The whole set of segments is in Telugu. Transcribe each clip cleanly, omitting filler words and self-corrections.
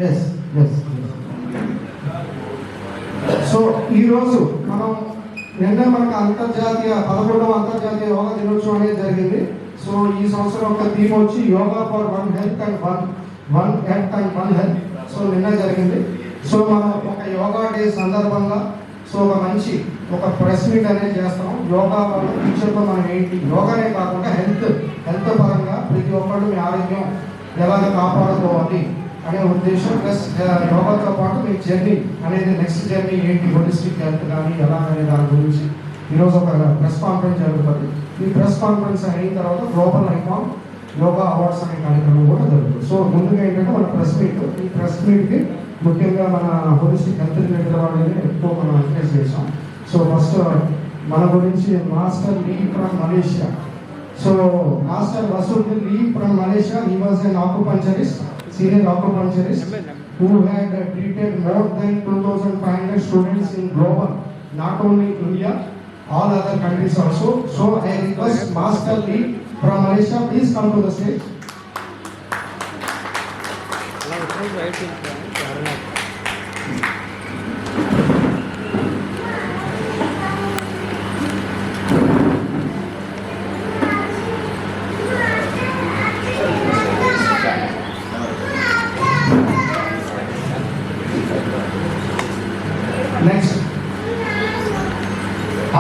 Yes yes. సో ఈరోజు మనం మనకు అంతర్జాతీయ 11వ అంతర్జాతీయ యోగా దినోత్సవం అనేది జరిగింది. సో ఈ సంవత్సరం ఒక థీమ్ వచ్చి yoga for one health and one health. So నిన్న జరిగింది. సో మనం ఒక యోగా డే సందర్భంగా సో ఒక ప్రెస్ మీట్ అనేది చేస్తాం. యోగా వల్ల ఫ్యూచర్లో మనం ఏంటి, యోగానే కాకుండా హెల్త్ పరంగా ప్రతి ఒక్కళ్ళు మీ ఆరోగ్యం ఎలాగ కాపాడుకోవాలి అనే ఉద్దేశం, ప్లస్ యోగాతో పాటు మీ జర్నీ అనేది నెక్స్ట్ జర్నీ ఏంటి, హోలిస్టిక్ హెల్త్ కానీ ఎలాగనే దాని గురించి ఈరోజు ఒక ప్రెస్ కాన్ఫరెన్స్ జరుగుతుంది. ఈ ప్రెస్ కాన్ఫరెన్స్ అయిన తర్వాత గ్లోబల్ ఐకాన్ యోగా అవార్డ్స్ అనే కార్యక్రమం కూడా జరుగుతుంది. సో ముందుగా ఏంటంటే మన ఈ ప్రెస్ మీట్కి ముఖ్యంగా మన హోలిస్టిక్ హెల్త్ రిలేటెడ్ వాళ్ళని ఎక్కువ మనం ఎంకరేజ్ చేసాం. సో ఫస్ట్ మన గురించి master Lee from Malaysia. So master Vasuddin Lee from Malaysia, he was an acupuncturist, senior acupuncturist who had treated more than 2,500 students in global, not only India, all other countries also. So I request Master Lee from Malaysia, please come to the stage. Next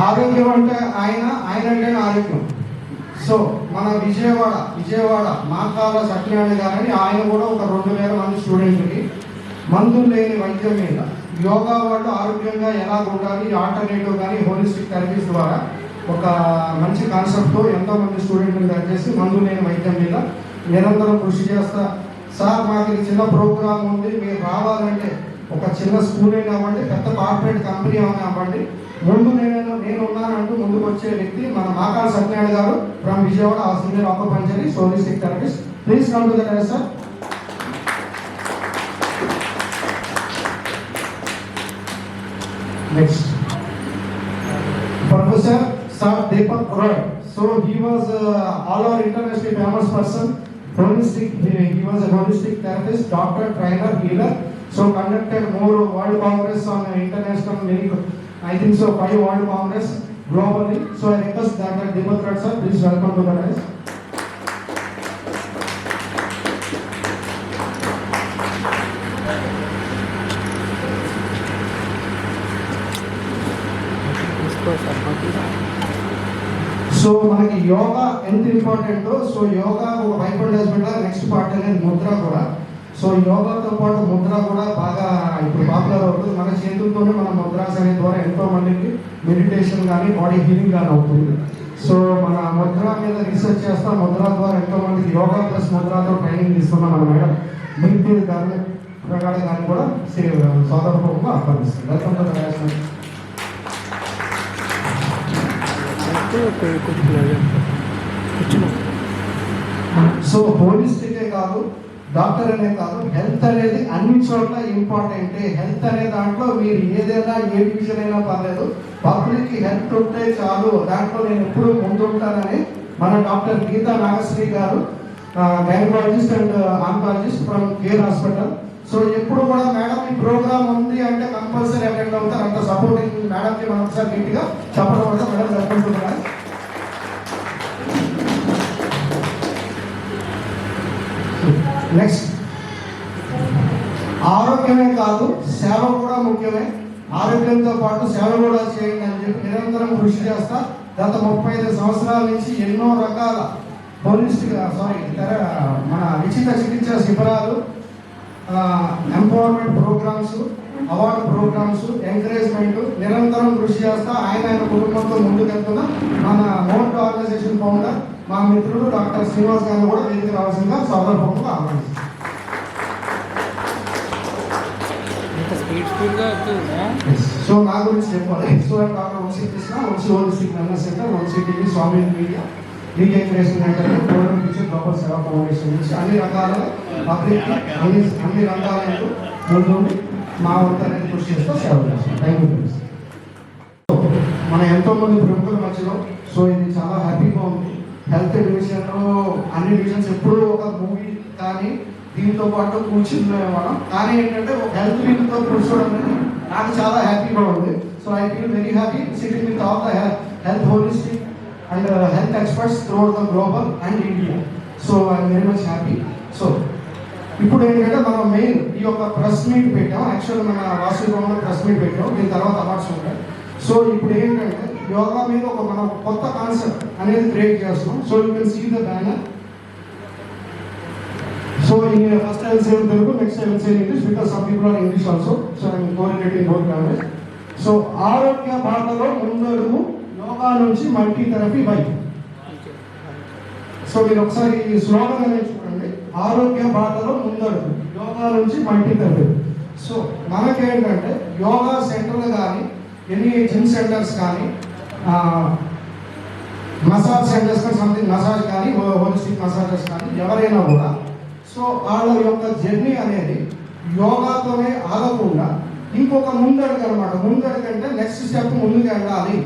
ఆరోగ్యం అంటే ఆయన అంటే ఆరోగ్యం. సో మన విజయవాడ మాకాల సత్యనారాయణ గారని ఆయన కూడా ఒక 2,000 మంది స్టూడెంట్కి మందులు లేని వైద్యం మీద యోగా వాళ్ళు ఆరోగ్యంగా ఎలా ఉండాలి, ఆల్టర్నేటివ్ కానీ హోలిస్టిక్ థెరపీస్ ద్వారా ఒక మంచి కాన్సెప్ట్తో ఎంతోమంది స్టూడెంట్ని దయచేసి మందులు లేని వైద్యం మీద నిరంతరం కృషి చేస్తా. సార్ మాకు ఇది చిన్న ప్రోగ్రామ్ ఉంది, మీరు రావాలంటే ఒక చిన్న స్కూల్ అయినా అవ్వండి, పెద్ద కార్పొరేట్ కంపెనీ అయినా అవ్వండి, ముందు నేను ఉన్నానంటూ ముందుకు వచ్చే వ్యక్తి మన మాకాల సత్యనారాయణ గారు from Vijayawada, a senior acupuncturist holistic therapist. Please come to the dais sir. Next professor sir Deepak Rai. So he was all over internationally famous person, he was a holistic therapist, doctor, trainer, healer. So conducted more World Congress on international, I think so 5 World Congress globally. So I request Dr. Deepak Raj sir, please welcome to the dais. So మనకి యోగా ఎంత ఇంపార్టెంట్. సో యోగా ఒక వైపుండేస్మెంట్ నెక్స్ట్ పార్ట్ అనేది ముద్ర కూడా. సో యోగాతో పాటు ముద్ర కూడా బాగా ఇప్పుడు పాపులర్ అవుతుంది. మన చేతులతోనే మన ముద్రాసన ద్వారా ఎంతో మందికి మెడిటేషన్ కానీ బాడీ హీలింగ్ కానీ అవుతుంది. సో మన ముద్ర మీద రీసెర్చ్ చేస్తాం. ముద్ర ద్వారా ఎంతో మందికి యోగా ప్లస్ ముద్రతో ట్రైనింగ్ ఇస్తున్నాం. మన మేడం మిగతా గారిని ప్రగాఢ గారిని కూడా సోదరపూర్వకంగా ఆహ్వానిస్తాం. Welcome to the national. So హోలిస్టికే కాదు, డాక్టర్ అనే కాదు, హెల్త్ అనేది అన్ని చోట్ల ఇంపార్టెంట్. హెల్త్ అనే దాంట్లో మీరు ఏదైనా ఏ డివిజన్ అయినా పర్లేదు, పబ్లిక్ హెల్త్ ఉంటే చాలు, దాంట్లో నేను ఎప్పుడు ముందుంటానని మన డాక్టర్ గీతా నాగశ్రీ గారు, gynaecologist and oncologist from care hospital. So ఎప్పుడు కూడా మేడం ఈ ప్రోగ్రామ్ ఉంది అంటే కంపల్సరీ అటెండ్ అవుతారు. అంత సపోర్టింగ్ మేడంకి మనం ఒకసారి నీట్గా చెప్పడం వల్ల మేడం జరుపుకుంటున్నారు. నెక్స్ట్ ఆరోగ్యమే కాదు, సేవ కూడా ముఖ్యమే. ఆరోగ్యంతో పాటు సేవ కూడా చేయండి అని చెప్పి నిరంతరం కృషి చేస్తా. గత 35 సంవత్సరాల నుంచి ఎన్నో రకాల మన ఉచిత చికిత్స శిబిరాలు, empowerment programmes, award programmes, encouragement నిరంతరం కృషి చేస్తా. ఆయన కుటుంబంతో ముందుకెళ్తున్న మన మోట్ ఆర్గనైజేషన్ ఫౌండర్ మా మిత్రుడు డాక్టర్ శ్రీనివాస్ గారిని కూడా వేదిక రావాల్సిందిగా సోదరపూర్వకంగా ఆహ్వానిస్తాం. సో నా గురించి చెప్పాలి. ఎక్స్టోరెంట్ doctor Vamsi Krishna, Vamsi holistic wellness centre, Vamsi TV, Swami media, league encouragement centre, golden future global Seva foundation నుంచి అన్ని రకాల పబ్లిక్ అన్ని రంగాలకు ముందు మా వంతు అనేది కృషి చేస్తూ సేవ చేస్తాం. Thank you. మన ఎంతోమంది ప్రముఖుల మధ్యలో సో ఇది చాలా హ్యాపీగా ఉంది. హెల్త్ డివిజన్లో అన్ని డివిజన్స్ ఎప్పుడూ ఒక మూవీ కానీ దీంతో పాటు కూర్చున్నాం మనం. కానీ ఏంటంటే ఒక హెల్త్ వీక్తో కూర్చోవడం అనేది నాకు చాలా హ్యాపీగా ఉంది. So I feel very happy sitting with all the health holistic and health experts throughout the global and India. So I'm very much happy. So ఇప్పుడు ఏంటంటే మనం మెయిన్ ఈ యొక్క ప్రెస్ మీట్ పెట్టాం. యాక్చువల్గా మన వాసుదేవంలో ప్రెస్ మీట్ పెట్టాం, దీని తర్వాత అవార్డ్స్ ఉంటాయి. సో ఇప్పుడు ఏంటంటే యోగా మీద ఒక మనం కొత్త కాన్సెప్ట్ అనేది క్రియేట్ చేస్తున్నాం. So you can see the banner. సో in first I will say in Telugu, next I will say in English because some people are English also. So I am correlating both language. So ఆరోగ్య బాటలో ముందడుగు యోగా నుంచి మల్టీ థెరపీ బైక్. సో మీరు ఒకసారి ఈ స్లోగన్ అనేది చూడండి, ఆరోగ్య బాటలో ముందడుగు యోగా నుంచి మల్టీ థెరపీ. సో మనకేంటంటే యోగా సెంటర్లు కానీ ఎన్ని జిమ్ సెంటర్స్ కానీ మసాజ్ సెంటర్స్ కానీ సంథింగ్ మసాజ్ కానీ హోలిస్టిక్ మసాజెస్ కానీ ఎవరైనా కూడా సో వాళ్ళ యొక్క జర్నీ అనేది యోగాతోనే ఆగకుండా ఇంకొక ముందడుగు అనమాట. ముందడుగు అంటే నెక్స్ట్ స్టెప్ ముందుకు వెళ్ళాలి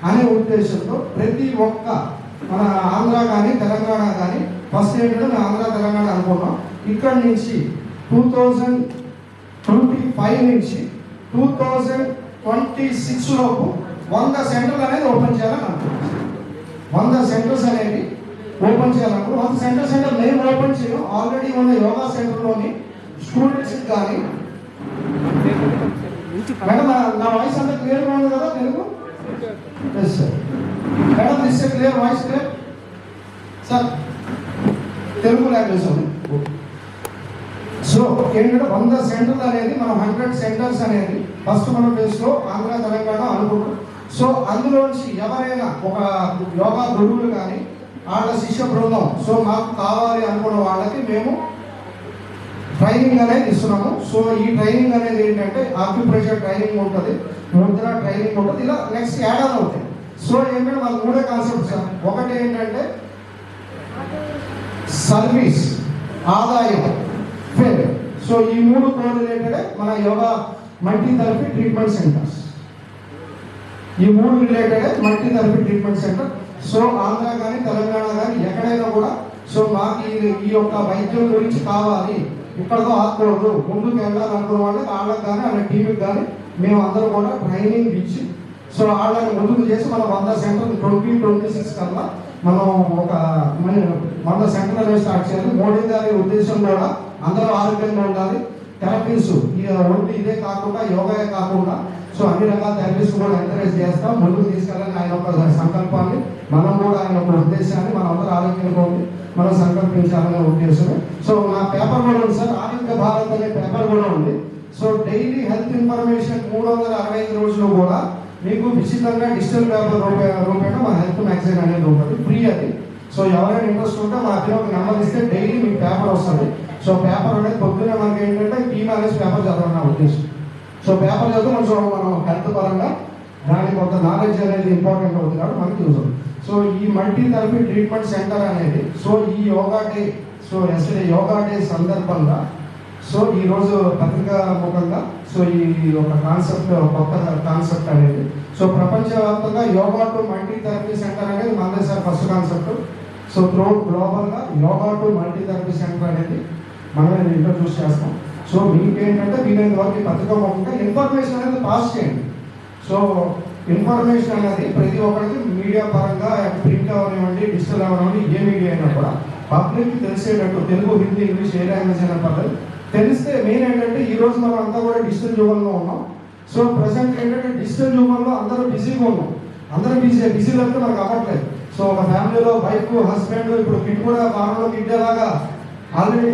అనే ఉద్దేశంతో ప్రతి ఒక్క మన ఆంధ్ర కానీ తెలంగాణ కానీ ఫస్ట్ ఏంటంటే మేము ఆంధ్ర తెలంగాణ అనుకున్నాం. ఇక్కడ నుంచి 2025 నుంచి 2026 లోపు 100 సెంటర్లు అనేది ఓపెన్ చేయాలని అనుకుంటున్నాం. 100 సెంటర్స్ అనేవి ఓపెన్ చేయాలనుకో. 100 సెంటర్స్ అంటే మేము ఓపెన్ చేయం, ఆల్రెడీ ఉన్న యోగా సెంటర్లోని స్టూడెంట్స్ కానీ. మేడం నా వాయిస్ అంతా క్లియర్గా ఉంది కదా Telugu? Yes sir. Madam this clear voice clear sir, Telugu language ఉంది. సో ఏంటంటే 100 సెంటర్లు అనేది మనం 100 సెంటర్స్ అనేది ఫస్ట్ మన ఫేస్లో ఆంధ్ర తెలంగాణ అనుకుంటాం. సో అందులోంచి ఎవరైనా ఒక యోగా గురువులు కానీ వాళ్ళ శిష్య బృందం సో మాకు కావాలి అనుకున్న వాళ్ళకి మేము ట్రైనింగ్ అనేది ఇస్తున్నాము. సో ఈ ట్రైనింగ్ అనేది ఏంటంటే ఆక్యుప్రెషర్ ట్రైనింగ్ ఉంటుంది, ముద్ర ట్రైనింగ్ ఉంటుంది, ఇలా నెక్స్ట్ యాడ్ ఆన్ అవుతాయి. సో ఏంటంటే మాకు 3 కాన్సెప్ట్స్. ఒకటి ఏంటంటే సర్వీస్, ఆదాయం, ఫేర్. సో ఈ 3 కోరిలేటెడ్ మన yoga multi therapy treatment centres. ఈ 3 related multi therapy treatment centre. So Andhra కానీ తెలంగాణ కానీ ఎక్కడైనా కూడా సో మాకు ఈ యొక్క వైద్యం గురించి కావాలి, ఇక్కడతో ఆకూడదు, ముందుకు వెళ్ళాలనుకున్న వాళ్ళకి వాళ్ళకి కానీ వాళ్ళ టీంకి కానీ మేము అందరూ కూడా ట్రైనింగ్ ఇచ్చి సో వాళ్ళని ముందుకు చేసి మనం 100 సెంటర్ 2026 కల్లా మనం ఒక 100 సెంటర్ అనేది స్టార్ట్ చేయాలి. మోడీ గారి ఉద్దేశం కూడా అందరూ ఆరోగ్యంగా ఉండాలి. థెరపీస్ ఓన్లీ ఇదే కాకుండా యోగాయే కాకుండా సో అన్ని రకాల థెరపీస్ కూడా ఎంకరేజ్ చేస్తాం, ముందుకు తీసుకెళ్ళాలని ఆయన ఒక సంకల్పాన్ని, మనం కూడా ఆయన ఒక ఉద్దేశాన్ని మనం అందరూ ఆరోగ్యంగా ఉంది మనం సంకల్పించాలనే ఉద్దేశమే. సో నా పేపర్ కూడా ఉంది సార్, ఆరోగ్య భారత్ అనే పేపర్ కూడా ఉంది. సో డైలీ హెల్త్ ఇన్ఫర్మేషన్ 365 రోజులు కూడా మీకు ఉచితంగా డిజిటల్ పేపర్ రూపేణ మా హెల్త్ మ్యాగజైన్ అనేది ఉంటుంది, ఫ్రీ అది. సో ఎవరైనా ఇంట్రెస్ట్ ఉంటే మా అక్కడ ఒక నెంబర్ ఇస్తే డైలీ మీకు పేపర్ వస్తుంది. సో పేపర్ అనేది పొద్దున్నే మనకి ఏంటంటే టీమానేసి పేపర్ చదవడం నా ఉద్దేశం. సో పేపర్ చదివితే మనం హెల్త్ పరంగా దానికి కొంత నాలెడ్జ్ అనేది ఇంపార్టెంట్ అవుతుంది కాబట్టి మనకి యూజ్ అవుతుంది. సో ఈ మల్టీ థెరపీ ట్రీట్మెంట్ సెంటర్ అనేది సో ఈ yoga day, so ఎస్డే yoga day సందర్భంగా సో ఈరోజు పత్రికా ముఖంగా సో ఈ ఒక కాన్సెప్ట్, కొత్త కాన్సెప్ట్ అనేది సో ప్రపంచవ్యాప్తంగా yoga to multi therapy centre అనేది మనదే sir first concept. So throughout గ్లోబల్గా yoga to multi therapy centre అనేది మనమే ఇంట్రడ్యూస్ చేస్తాం. సో మీకేంటంటే వీలైన వరకు పత్రికా ముఖంగా ఇన్ఫర్మేషన్ అనేది పాస్ చేయండి. సో ఇన్ఫర్మేషన్ అనేది ప్రతి ఒక్కరికి మీడియా పరంగా ప్రింట్ అవనివ్వండి, డిజిటల్ అవనివ్వండి, ఏ మీడియా అయినా కూడా పబ్లిక్కి తెలిసేటట్టు తెలుగు, హిందీ, ఇంగ్లీష్ ఏ లాంగ్వేజ్ అయినా పర్లేదు తెలిస్తే మెయిన్ ఏంటంటే ఈరోజు మనం అంతా కూడా డిజిటల్ యుగంలో ఉన్నాం. సో ప్రజెంట్ ఏంటంటే డిజిటల్ యుగంలో అందరూ బిజీగా ఉన్నాం, అందరూ బిజీ వెళ్తే మనకు అవ్వట్లేదు. సో ఒక ఫ్యామిలీలో వైఫ్, హస్బెండ్, ఇప్పుడు కిడ్ కూడా వారంలో కిడ్ లాగా ఆల్రెడీ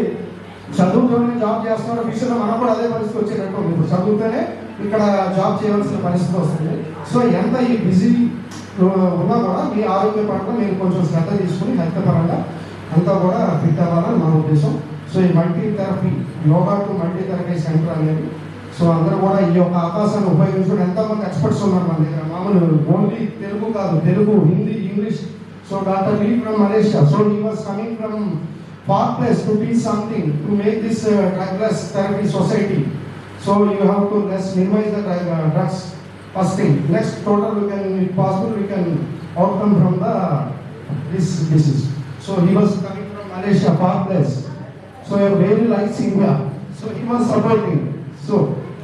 చదువుతూనే జాబ్ చేస్తున్నారు. ఫ్యూచర్లో మనకు కూడా అదే పరిస్థితి వచ్చేటట్టు ఉంది. ఇప్పుడు చదువుతూనే ఇక్కడ జాబ్ చేయవలసిన పరిస్థితి వస్తుంది. సో ఎంత ఈ బిజీ ఉన్నా కూడా మీ ఆరోగ్య పరంగా మీరు కొంచెం శ్రద్ధ తీసుకుని హెల్త్ పరంగా అంతా కూడా ఫిట్ అవ్వాలని మన ఉద్దేశం. సో ఈ multi therapy yoga to multi therapy centre అనేది సో అందరూ కూడా ఈ యొక్క అవకాశాన్ని ఉపయోగించుకుని ఎంతోమంది ఎక్స్పర్ట్స్ ఉన్నారు మన దగ్గర. మామూలు ఓన్లీ తెలుగు కాదు, Telugu, Hindi, English. So doctor Lee from Malaysia, so he was coming from far place to teach something to make this drugless therapy society. So you have to minimize the drugs first thing. Next, total we can, if possible, we can outcome from this disease. So he was coming from Malaysia, far place. So I really likes India. So he was supporting. So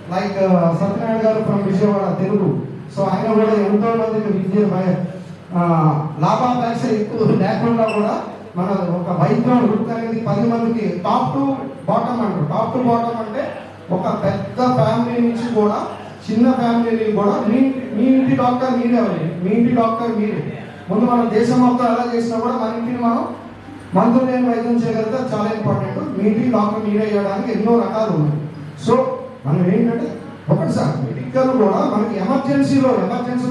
like Satyanarayana garu from Vijayawada, Telugu. So ఆయన కూడా ఎంతో మందికి లాభాపేక్ష ఎక్కువ లేకుండా కూడా మన ఒక వైద్యం వృత్తి అనేది 10 మందికి టాప్ టు బాటమ్ అంటారు. టాప్ టు బాటమ్ అంటే ఒక పెద్ద ఫ్యామిలీ నుంచి కూడా చిన్న ఫ్యామిలీని కూడా మీ ఇంటి డాక్టర్ మీరే అవ్వాలి, మీ ఇంటి డాక్టర్ మీరే. ముందు మనం దేశం మొత్తం ఎలా చేసినా కూడా మన ఇంటిని మనం మందులు లేని వైద్యం చేయగలిగితే చాలా ఇంపార్టెంట్. మీ ఇంటికి డాక్టర్ మీరే అయ్యడానికి ఎన్నో రకాలు ఉన్నాయి. సో మనం ఏంటంటే ఒకటి సార్ మెడికల్ కూడా మనకి ఎమర్జెన్సీలో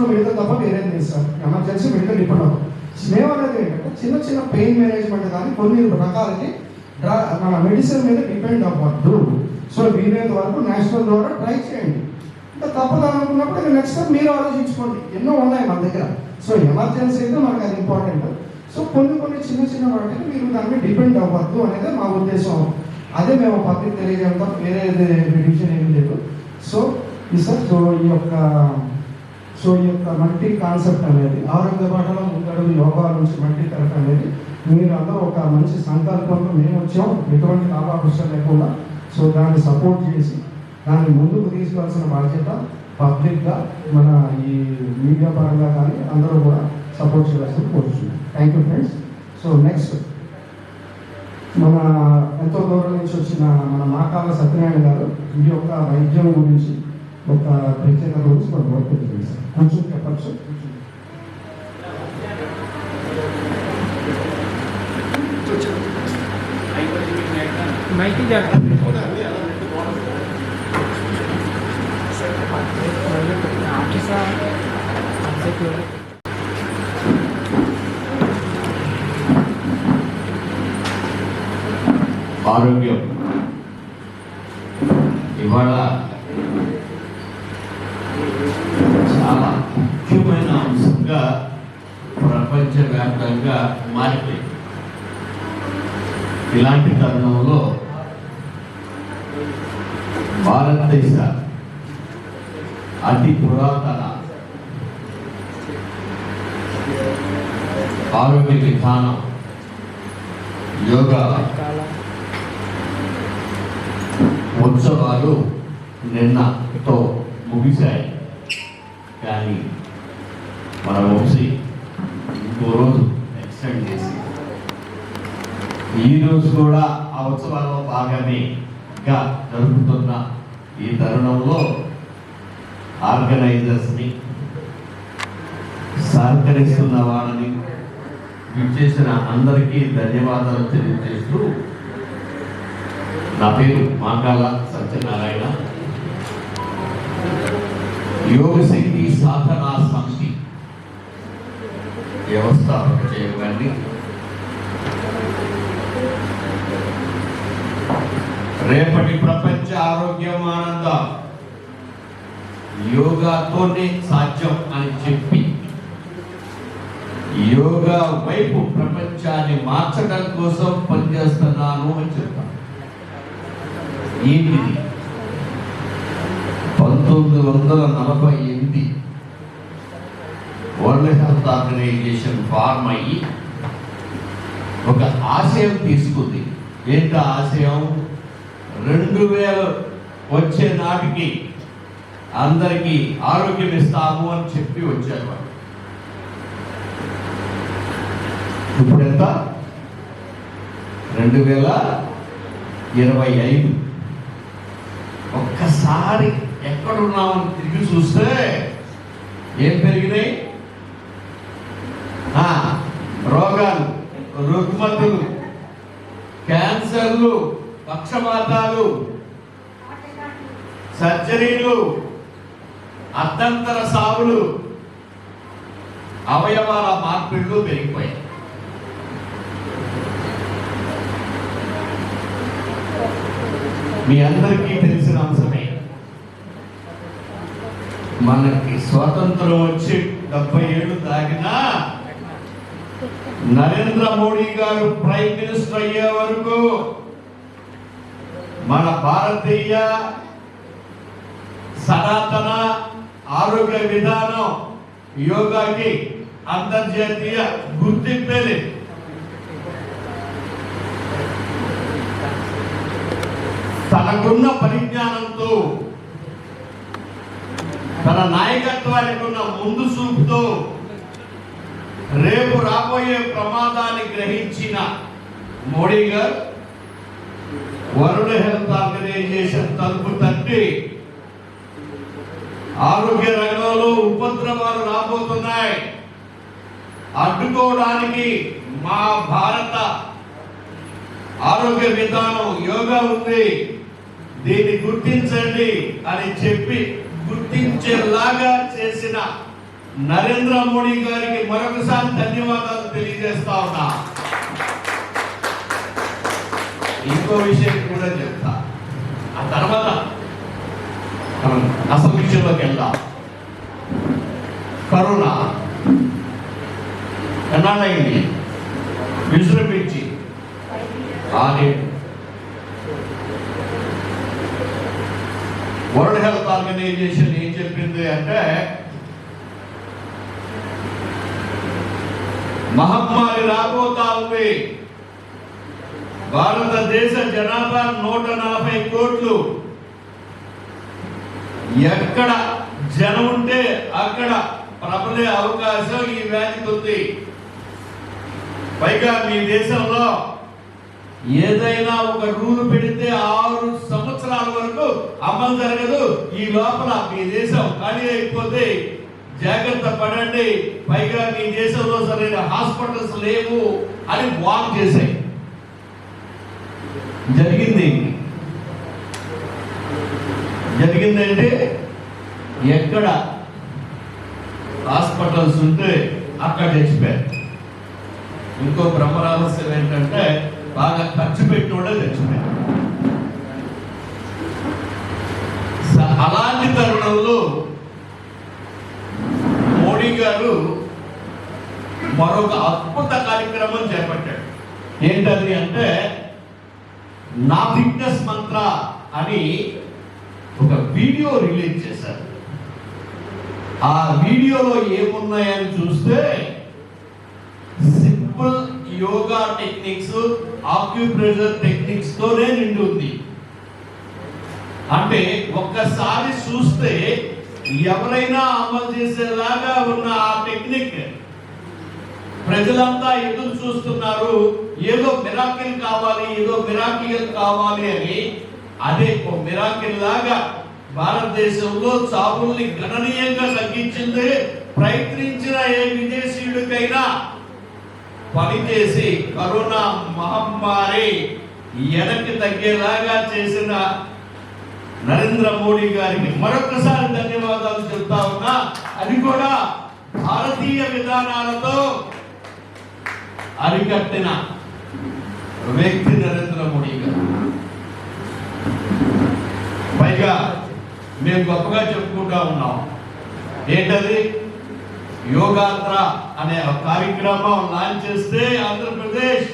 మెడికల్ తప్ప వేరేది లేదు సార్. ఎమర్జెన్సీ మెడికల్ డిపెండ్ మేము అనేది ఏంటంటే చిన్న చిన్న పెయిన్ మేనేజ్మెంట్ కానీ కొన్ని రకాలకి మన మెడిసిన్ మీద డిపెండ్ అవ్వద్దు. సో వీలైనంత వరకు నేషనల్ ద్వారా ట్రై చేయండి. ఇంకా తప్పదు అనుకున్నప్పుడు నెక్స్ట్ టైం మీరు ఆలోచించుకోండి, ఎన్నో ఉన్నాయి మన దగ్గర. సో ఎమర్జెన్సీ అయితే మనకు అది ఇంపార్టెంట్. సో కొన్ని చిన్న వాటికి మీరు దాన్ని డిపెండ్ అవ్వద్దు అనేది మా ఉద్దేశం. అదే మేము పబ్లిక్ తెలియజేయడం, వేరే డివిజన్ ఏమి లేదు. సో ఈ యొక్క మల్టీ కాన్సెప్ట్ అనేది ఆరోగ్య పాటలో ముందడుగు యోగా నుంచి మల్టీ థెరపీ అనేది మీరు అందరూ ఒక మంచి సంకల్పంతో మేము వచ్చాం, ఎటువంటి లాభాపేక్ష లేకుండా. సో దాన్ని సపోర్ట్ చేసి దాన్ని ముందుకు తీసుకోవాల్సిన బాధ్యత పబ్లిక్గా మన ఈ మీడియా పరంగా కానీ అందరూ కూడా సపోర్ట్ చేయాల్సి కోరుతున్నాం. Thank you friends. So next మన ఎంతో దూరం నుంచి వచ్చిన మన మాకాల సత్యనారాయణ గారు ఈ యొక్క వైద్యం గురించి ఒక ప్రత్యేక రోజు మన వర్క్ చేశారు. కొంచెం చెప్పచ్చు. ఆరోగ్యం ఇవాళ చాలా ముఖ్యమైన అంశంగా ప్రపంచవ్యాప్తంగా మారిపోయింది. ఇలాంటి తరుణంలో భారతదేశ అతి పురాతన ఆరోగ్య విధానం యోగా ఉత్సవాలు నిన్నతో ముగిశాయి. కానీ మన వంశీ ఇంకో రోజు ఎక్స్టెండ్ చేసి ఈరోజు కూడా ఆ ఉత్సవాల్లో భాగమేగా జరుగుతున్న ఈ తరుణంలో ఆర్గనైజర్స్ని, సహకరిస్తున్న వాళ్ళని, విచ్చేసిన అందరికీ ధన్యవాదాలు తెలియజేస్తూ, నా పేరు మాకాల సత్యనారాయణ. యోగశక్తి సాధనా సమితి వ్యవస్థాపక చేయగాన్ని. రేపటి ప్రపంచ ఆరోగ్యం ఆనందం యోగాతోనే సాధ్యం అని చెప్పి యోగా వైపు ప్రపంచాన్ని మార్చడం కోసం పనిచేస్తున్నాను అని చెప్తాను. ఏంటిది? 1948 వరల్డ్ హెల్త్ ఆర్గనైజేషన్ ఫార్మ్ అయ్యి ఒక ఆశయం తీసుకుంది. ఏంటి ఆశయం? 2000 వచ్చే నాటికి అందరికీ ఆరోగ్యం ఇస్తాము అని చెప్పి వచ్చారు వాళ్ళు. ఇప్పుడు ఎంత? 2025. ఒక్కసారి ఎక్కడున్నామని తిరిగి చూస్తే ఏం పెరిగినాయి? రోగాలు, రుగ్మతులు, క్యాన్సర్లు, పక్షపాతాలు, సర్జరీలు, అర్ధంతర సావులు, అవయవాల మార్పిళ్ళు పెరిగిపోయాయి. మీ అందరికీ తెలిసిన అంశమే. మనకి స్వాతంత్రం వచ్చి 70 ఏళ్ళు దాటినా నరేంద్ర మోడీ గారు ప్రైమ్ మినిస్టర్ అయ్యే వరకు మన భారతీయ సనాతన ఆరోగ్య విధానం యోగాకి అంతర్జాతీయ గుర్తింపే లేదు. తనకున్న పరిజ్ఞానంతో, తన నాయకత్వానికి ఉన్న ముందు చూపుతో రేపు రాబోయే ప్రమాదాన్ని గ్రహించిన మోడీ గారు వరల్డ్ హెల్త్ ఆర్గనైజేషన్ తలుపు తట్టి ఆరోగ్య రంగంలో ఉపద్రవాలు రాబోతున్నాయి, అడ్డుకోవడానికి మా భారత ఆరోగ్య విధానం యోగా ఉంది, దీన్ని గుర్తించండి అని చెప్పి గుర్తించేలాగా చేసిన నరేంద్ర మోడీ గారికి మరొకసారి ధన్యవాదాలు తెలియజేస్తా ఉన్నా. ఇంకో విషయం కూడా చెప్తా, ఆ తర్వాత అసలు విషయంలోకి వెళ్దాం. కరోనా ఎన్నాళ్ళైంది విజృంభించి, వరల్డ్ హెల్త్ ఆర్గనైజేషన్ ఏం చెప్పింది అంటే, మహమ్మారి రాబోతా ఉంది, భారతదేశ జనాభా 140 కోట్లు, ఎక్కడ జనం ఉంటే అక్కడ ప్రబలే అవకాశం ఈ వ్యాధికి ఉంది. పైగా మీ దేశంలో ఏదైనా ఒక రూల్ పెడితే 6 సంవత్సరాల వరకు అమలు జరగదు, ఈ లోపల మీ దేశం ఖాళీ అయిపోతే జాగ్రత్త పడండి, పైగా మీ దేశంలో సరైన హాస్పిటల్స్ లేవు అని వార్న్ చేశాయి. జరిగిందంటే ఎక్కడ హాస్పిటల్స్ ఉంటే అక్కడ చచ్చిపోయారు. ఇంకో బ్రహ్మరహస్యం ఏంటంటే, బాగా ఖర్చు పెట్టి కూడా చచ్చిపోయారు. అలాంటి తరుణంలో మోడీ గారు మరొక అద్భుత కార్యక్రమం చేపట్టాడు. ఏంటది అంటే, నా ఫిట్నెస్ మంత్ర అని ఒక వీడియో రిలీజ్ చేశారు. ఆ వీడియోలో ఏమున్నాయని చూస్తే, simple yoga techniques, acupressure techniques తోనే నిండి ఉంది. అంటే ఒక్కసారి చూస్తే ఎవరైనా అమలు చేసేలాగా ఉన్న ఆ టెక్నిక్ ప్రజలంతా ఎదురు చూస్తున్నారు. ఏదో మిరాకిల్ కావాలి, ఏదో మిరాకిల్ కావాలి అని. అదే ఒక మిరాకిల్ లాగా భారతదేశంలో చావుల్ని గణనీయంగా తగ్గించింది. ప్రయత్నించిన ఏ విదేశీయుడికైనా పనిచేసి కరోనా మహమ్మారి వెనక్కి తగ్గేలాగా చేసిన నరేంద్ర మోడీ గారికి మరొకసారి ధన్యవాదాలు చెప్తా ఉన్నా. అది కూడా భారతీయ విధానాలతో అరికట్టిన వ్యక్తి నరేంద్ర మోడీ గారు. పైగా మేము గొప్పగా చెప్పుకుంటా ఉన్నాం. ఏంటది? యోగాత్ర అనే కార్యక్రమం లాంచ్ చేస్తే ఆంధ్రప్రదేశ్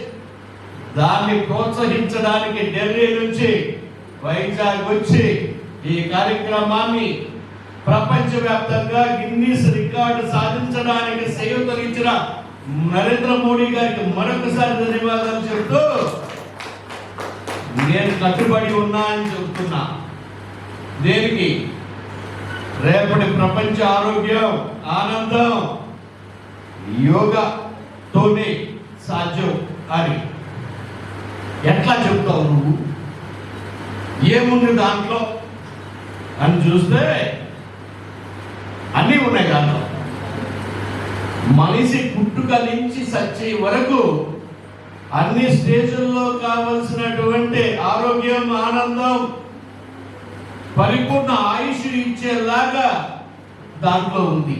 దాన్ని ప్రోత్సహించడానికి ఢిల్లీ నుంచి వైజాగ్ వచ్చి ఈ కార్యక్రమాన్ని ప్రపంచవ్యాప్తంగా గిన్నీస్ రికార్డు సాధించడానికి సేవతరించిన నరేంద్ర మోడీ గారికి మరొకసారి ధన్యవాదాలు చెప్తూ, నేను కట్టుబడి ఉన్నా అని చెప్తున్నా. దేనికి? రేపటి ప్రపంచ ఆరోగ్యం, ఆనందం యోగాతోనే సాధ్యం అని. ఎట్లా చెప్తావు నువ్వు? ఏముంది దాంట్లో అని చూస్తే అన్నీ ఉన్నాయి దాంట్లో. మనిషి పుట్టుక నుంచి సచ్చే వరకు అన్ని స్టేజ్ల్లో కావలసినటువంటి ఆరోగ్యం, ఆనందం, పరిపూర్ణ ఆయుష్ ఇచ్చేలాగా దాంట్లో ఉంది.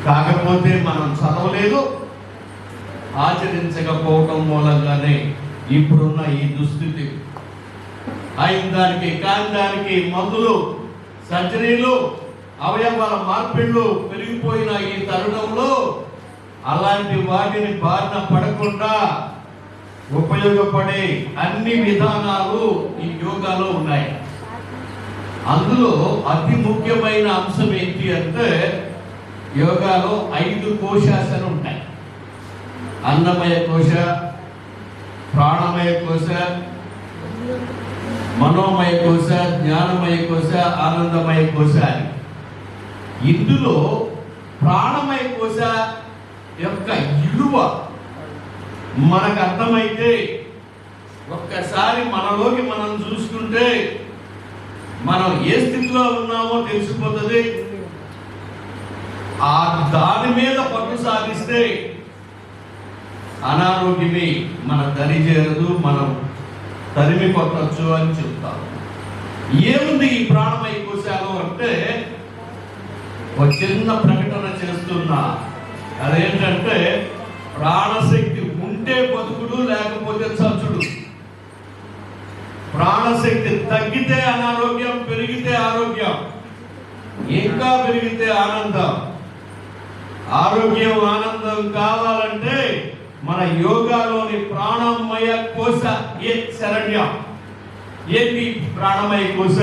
కాకపోతే మనం చదవలేదు, ఆచరించకపోవటం మూలంగానే ఇప్పుడున్న ఈ దుస్థితి. అయిన దానికి కాని దానికి మందులు, సర్జరీలు, అవయవాల మార్పిళ్ళు పెరిగిపోయిన ఈ తరుణంలో అలాంటి వాటిని బారిన పడకుండా ఉపయోగపడే అన్ని విధానాలు ఈ యోగాలో ఉన్నాయి. అందులో అతి ముఖ్యమైన అంశం ఏంటి అంటే, యోగాలో 5 కోశాసలు ఉంటాయి. అన్నమయ కోశ, ప్రాణమయ కోశ, మనోమయ కోశ, జ్ఞానమయ కోశ, ఆనందమయ కోశ అని. ఇందులో ప్రాణమయ కోశ యొక్క విలువ మనకు అర్థమైతే, ఒక్కసారి మనలోకి మనం చూసుకుంటే మనం ఏ స్థితిలో ఉన్నామో తెలిసిపోతుంది. ఆ దాని మీద పట్టు సాధిస్తే అనారోగ్యమే మన దరి చేరదు, మనం తరిమి కొట్టచ్చు అని చెప్తాం. ఏముంది ఈ ప్రాణమయ కోశాలు అంటే ఒక చిన్న ప్రకటన చేస్తున్నా. అదేంటంటే ప్రాణశక్తి ఉంటే బతుకుడు, లేకపోతే చచ్చుడు. ప్రాణశక్తి తగ్గితే అనారోగ్యం, పెరిగితే ఆరోగ్యం, ఇంకా పెరిగితే ఆనందం. ఆరోగ్యం ఆనందం కావాలంటే మన యోగాలోని ప్రాణమయ కోశ శరణ్యం. ఏంటి ప్రాణమయ కోశ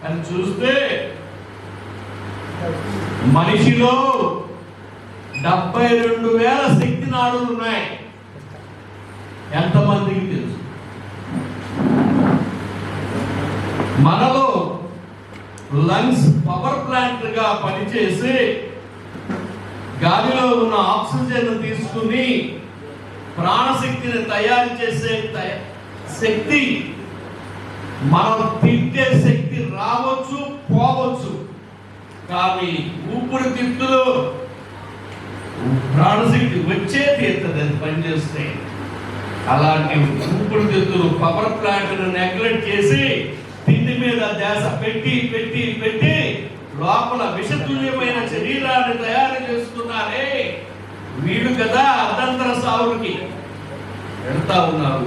అని చూస్తే మనిషిలో 72,000 శక్తి నాడులు ఉన్నాయి. ఎంతమందికి తెలుసు? మనలో లంగ్స్ పవర్ ప్లాంట్ గా పనిచేసి గాలిలో ఉన్న ఆక్సిజన్ తీసుకుని ప్రాణశక్తిని తయారు చేసే శక్తి, మనం తింటే శక్తి రావచ్చు, పోవచ్చు. కానీ ఊపిరితిత్తులు ప్రాణశక్తి వచ్చే తీరుతుంది అది పనిచేస్తే. అలాంటి ఊపిరితిత్తులు పవర్ ప్లాంట్ను నెగ్లెక్ట్ చేసి తిండి మీద ధ్యాస పెట్టి పెట్టి పెట్టి లోపల విషతుల్యమైన శరీరాన్ని తయారు చేస్తున్నారే. వీడు కదా అర్ధంతర సావులకి వెళ్తా ఉన్నారు.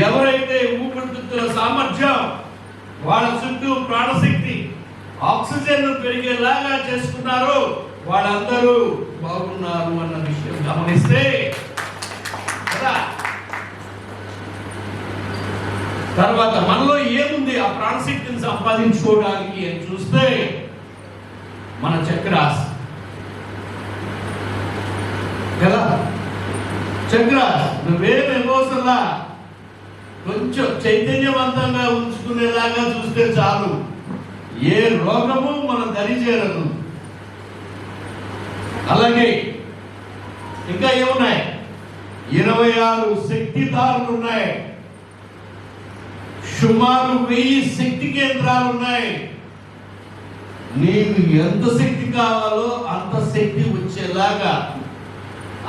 ఎవరైతే ఊపిరితిత్తుల సామర్థ్యం, వాళ్ళ చుట్టూ ప్రాణశక్తి, ఆక్సిజన్ పెరిగేలాగా చేసుకున్నారో వాళ్ళందరూ బాగున్నారు అన్న విషయం గమనిస్తే కదా. తర్వాత మనలో ఏముంది ఆ ప్రాణశక్తిని సంపాదించుకోవడానికి అని చూస్తే మన చక్రాస్ కదా. చక్రాస్ నువ్వేం ఎమోషన్లా కొంచెం చైతన్యవంతంగా ఉంచుకునేలాగా చూస్తే చాలు, ఏ రోగము మన దరి చేరదు. అలాగే ఇంకా ఏమున్నాయి? 26 శక్తిదారులు ఉన్నాయి, సుమారు 1000 శక్తి కేంద్రాలు ఉన్నాయి. నీకు ఎంత శక్తి కావాలో అంత శక్తి వచ్చేలాగా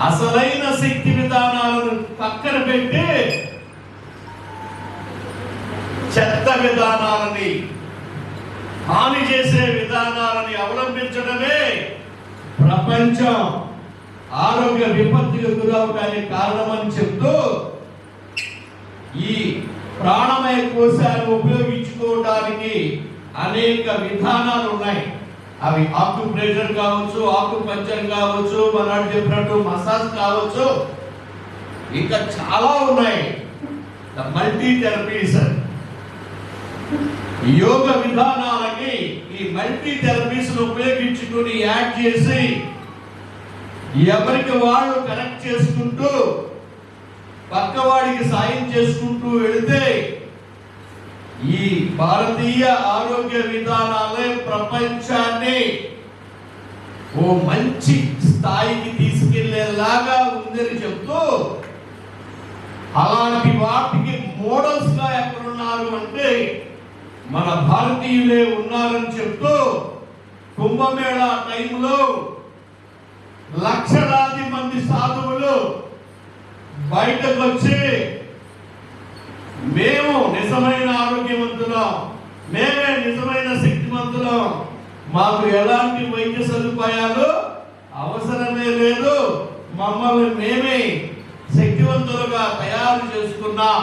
అసలైన శక్తి విధానాలను పక్కన పెట్టి చెత్త విధానాలని, హాని చేసే విధానాలని అవలంబించడమే ప్రపంచం ఆరోగ్య విపత్తుకు గురవడానికి కారణమని చెప్తూ ఈ ప్రాణమయ కోశాన్ని ఉపయోగించుకోవడానికి అనేక విధానాలు ఉన్నాయి. అవి ఆక్యుప్రెషర్ కావచ్చు, ఆక్యుపంక్చర్ కావచ్చు, మనకు చెప్పినట్టు మసాజ్ కావచ్చు, ఇంకా చాలా ఉన్నాయి. మల్టీ థెరపీస్, యోగ విధానాలకి ఈ మల్టీ థెరపీస్ ఉపయోగించుకుని యాడ్ చేసి ఎవరికి వాళ్ళు కనెక్ట్ చేసుకుంటూ పక్కవాడికి సాయం చేసుకుంటూ వెళితే ఈ భారతీయ ఆరోగ్య విధానాలే ప్రపంచాన్ని ఓ మంచి స్థాయికి తీసుకెళ్లేలాగా ఉందని చెప్తూ, అలాంటి వాటికి మోడల్స్ గా ఎక్కడున్నారు అంటే మన భారతీయులే ఉన్నారని చెప్తూ, కుంభమేళా టైంలో లక్షలాది మంది సాధువులు బయటకు వచ్చి మేము నిజమైన ఆరోగ్యవంతులం, మేమే నిజమైన శక్తివంతులం, మాకు ఎలాంటి వైద్య సదుపాయాలు అవసరమే లేదు, మమ్మల్ని మేమే శక్తివంతులుగా తయారు చేసుకున్నాం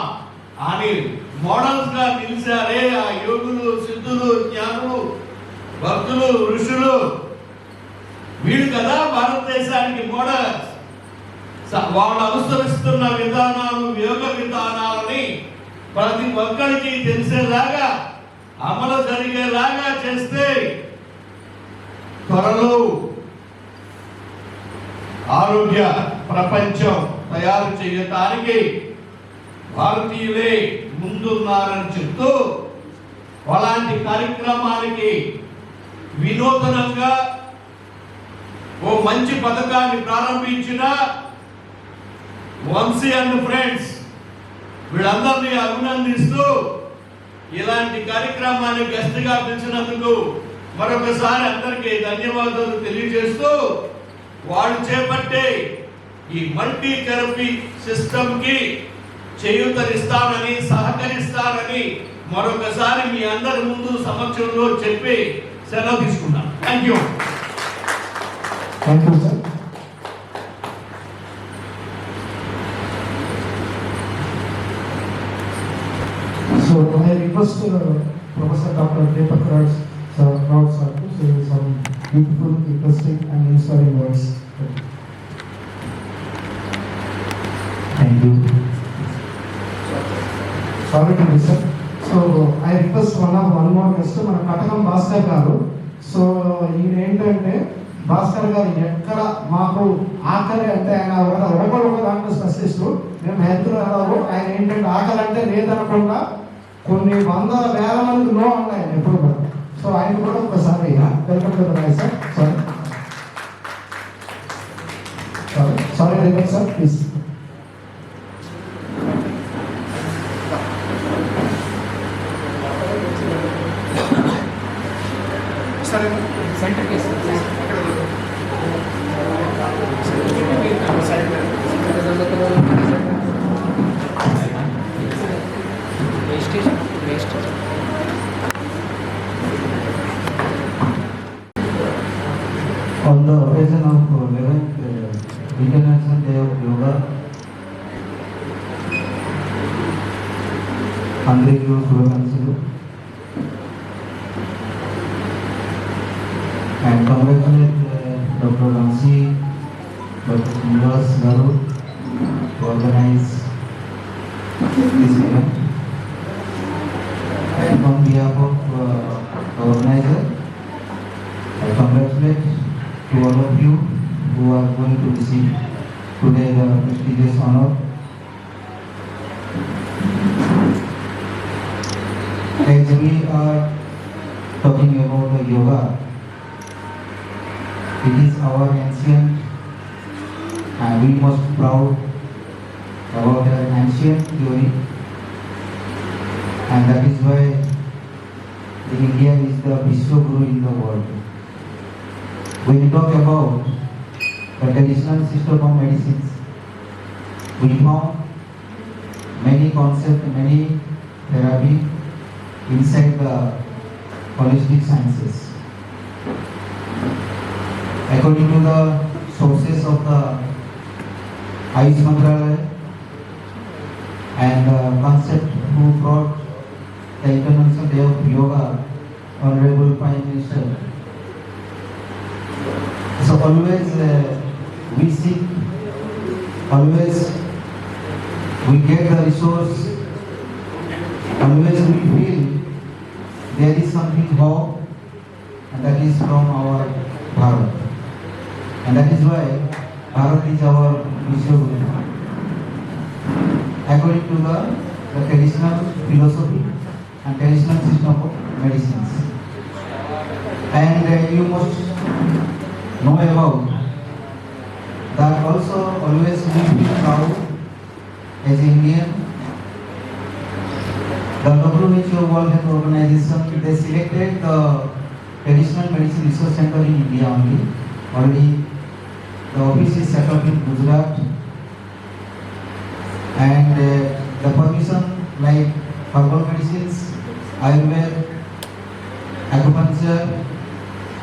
అని మోడల్స్ గా నిలిచారే ఆ యోగులు, సిద్ధులు, జ్ఞానులు, భక్తులు, ఋషులు. వీడు కదా భారతదేశానికి మోడల్స్. వాళ్ళు అనుసరిస్తున్న విధానాలు, యోగ విధానాలని ప్రతి ఒక్కరికి తెలిసేలాగా, అమలు జరిగేలాగా చేస్తే త్వరలో ఆరోగ్య ప్రపంచం తయారు చేయటానికి భారతీయులే ముందున్నారని చెప్తూ అలాంటి కార్యక్రమానికి వినూతనంగా ఓ మంచి పథకాన్ని ప్రారంభించిన వంశీ అండ్ ఫ్రెండ్స్ వీళ్ళందరినీ అభినందిస్తూ ఇలాంటి కార్యక్రమాన్ని గెస్ట్ గా పిలిచినందుకు మరొకసారి అందరికీ ధన్యవాదాలు తెలియజేస్తూ వాళ్ళు చేపట్టే ఈ మల్టీ థెరపీ సిస్టమ్ కి చేయూతనిస్తానని సహకరిస్తానని మరొకసారి మీ అందరి ముందు సమక్షంలో చెప్పి సెలవు తీసుకున్నాను. Thank you. Thank you sir. So I request Professor Dr. Deepak Raj sir to say some beautiful, interesting and inspiring words. Thank you. Sorry to listen. So I request one more guest, మన కటకం భాస్కర్ గారు. సో ఈయన ఏంటంటే భాస్కర్ గారు ఎక్కడ మాకు ఆకలి అంటే ఆయన ఒక దాంట్లో స్పెషలిస్టు, మేము హైదరాబాద్. ఆయన ఏంటంటే ఆకలి అంటే లేదనకుండా కొన్ని వందల వేల మంది నో ఉన్నాయి ఆయన ఎప్పుడు కూడా. సో ఆయన కూడా ఒకసారి welcome to the right sir. Sorry repeat sir please. Centre case On the occasion of 11th International Day of Yoga, 100 శుభాకాంక్షలు. And congratulate Dr. Ramsi, Dr. Srinivas Garu to organize this event. And on behalf of the organizer, I congratulate to all of you who are going to receive today the prestigious honor. As we are talking about the yoga, it is our ancient and we must be proud about our ancient theory, and that is why India is the Vishwa Guru in the world. When we talk about the traditional system of medicines, we found many concepts, many therapy inside the holistic sciences. According to the sources of the Ayush Mantralaya and the concept who brought the International Day of Yoga, Honorable Prime Minister. So always we seek, always we get the resource, always we feel there is something hope, and that is from our Bharat. And that is why Bharat is our Vishwa Guru. According to the traditional philosophy and traditional system of medicines. And you must know about that also always we feel proud as Indian. The WHO World Health Organization, they selected the traditional medicine research center in India only. Already the office is set up in Gujarat, and the permission like herbal medicines, Ayurveda, acupuncture,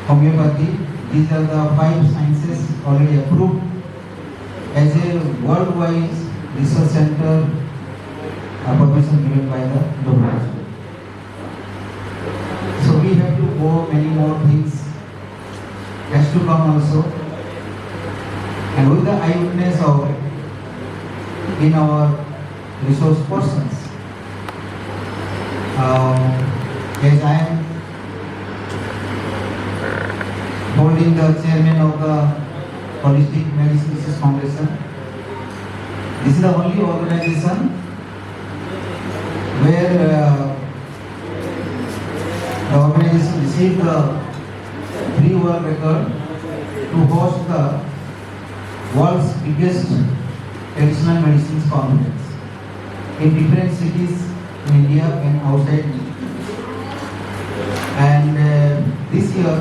homeopathy, these are the 5 sciences already approved as a worldwide research center, permission given by the WHO. So we have to go many more things has to come also, and with the eyewitness of in our resource persons. As I am holding the chairman of the Holistic Medicine Research Foundation, this is the only organization where the organization received the free world record to host the world's biggest traditional medicines conference in different cities in India and outside India. And this year,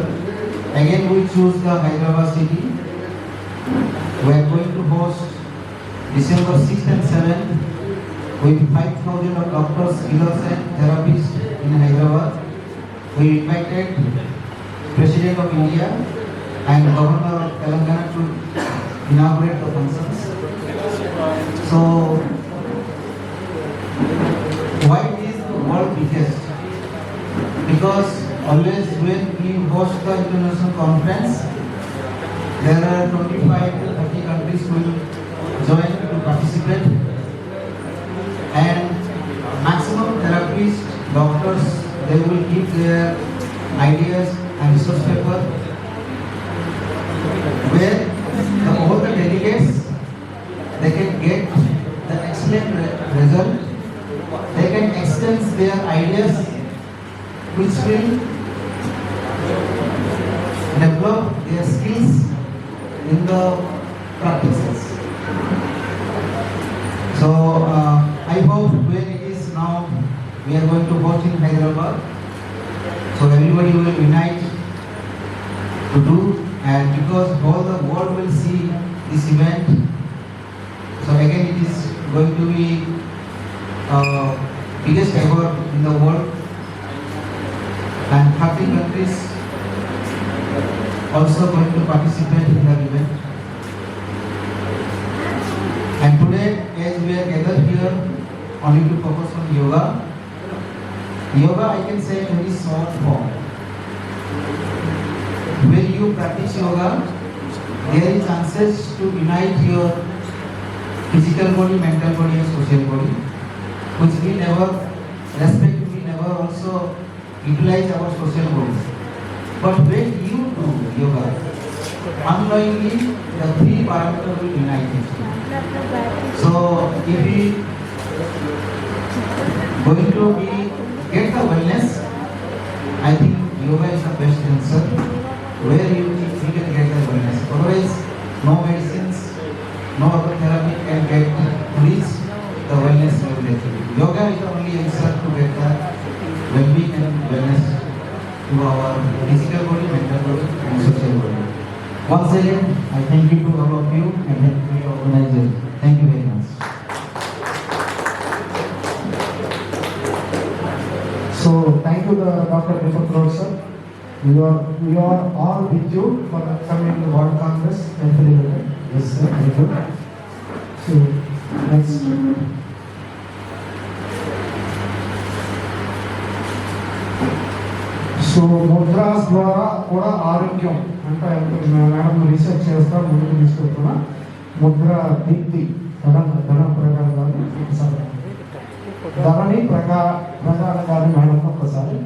again we choose the Hyderabad city. We are going to host December 6th and 7th with 5,000 of doctors, healers and therapists in Hyderabad. We invited President of India and Governor of Telangana to inaugurate the functions. So, why is the world biggest? Because always when we host the international conference, there are 25 to 30 countries will join to participate, and maximum therapists, doctors, they will give their ideas and research paper, where all the delegates, they can get the excellent result. They can extend their ideas, which will develop their skills in the practices. So I hope when it is now, we are going to host in Hyderabad. So everybody will unite to do, and because all the world will see this event. So again, it is going to be biggest ever in the world, and 30 countries also going to participate in the event. And today, as we are gathered here, only to focus on yoga. Yoga, I can say, in very short form. When you practice yoga, there is chances to unite your physical body, mental body, and social body, which we never respect. We never also utilize our social body. But when you do yoga, unknowingly the three parameters will unite. So if we going to be get the wellness, I think yoga is the best answer. Where you can get the wellness. Otherwise, no medicines, no other therapy can get reach the wellness level. Yoga is the only answer to get the well-being and wellness to our physical body, mental body, and social body. Once again, I thank you to all of you and thank you to the organizer. Thank you very much. So thank you, Dr. Deepak Rao sir. We are all with you for the upcoming World Congress. Yes sir, thank you. So next. So mudras ద్వారా కూడా ఆరోగ్యం అంటే మేడం రీసెర్చ్ చేస్తా ముందుకు తీసుకెళ్తున్నా ముద్ర దీప్తి ధన ప్రకారం గారిని ఒకసారి ధరణి ప్రకారం గారిని మేడం ఒకసారి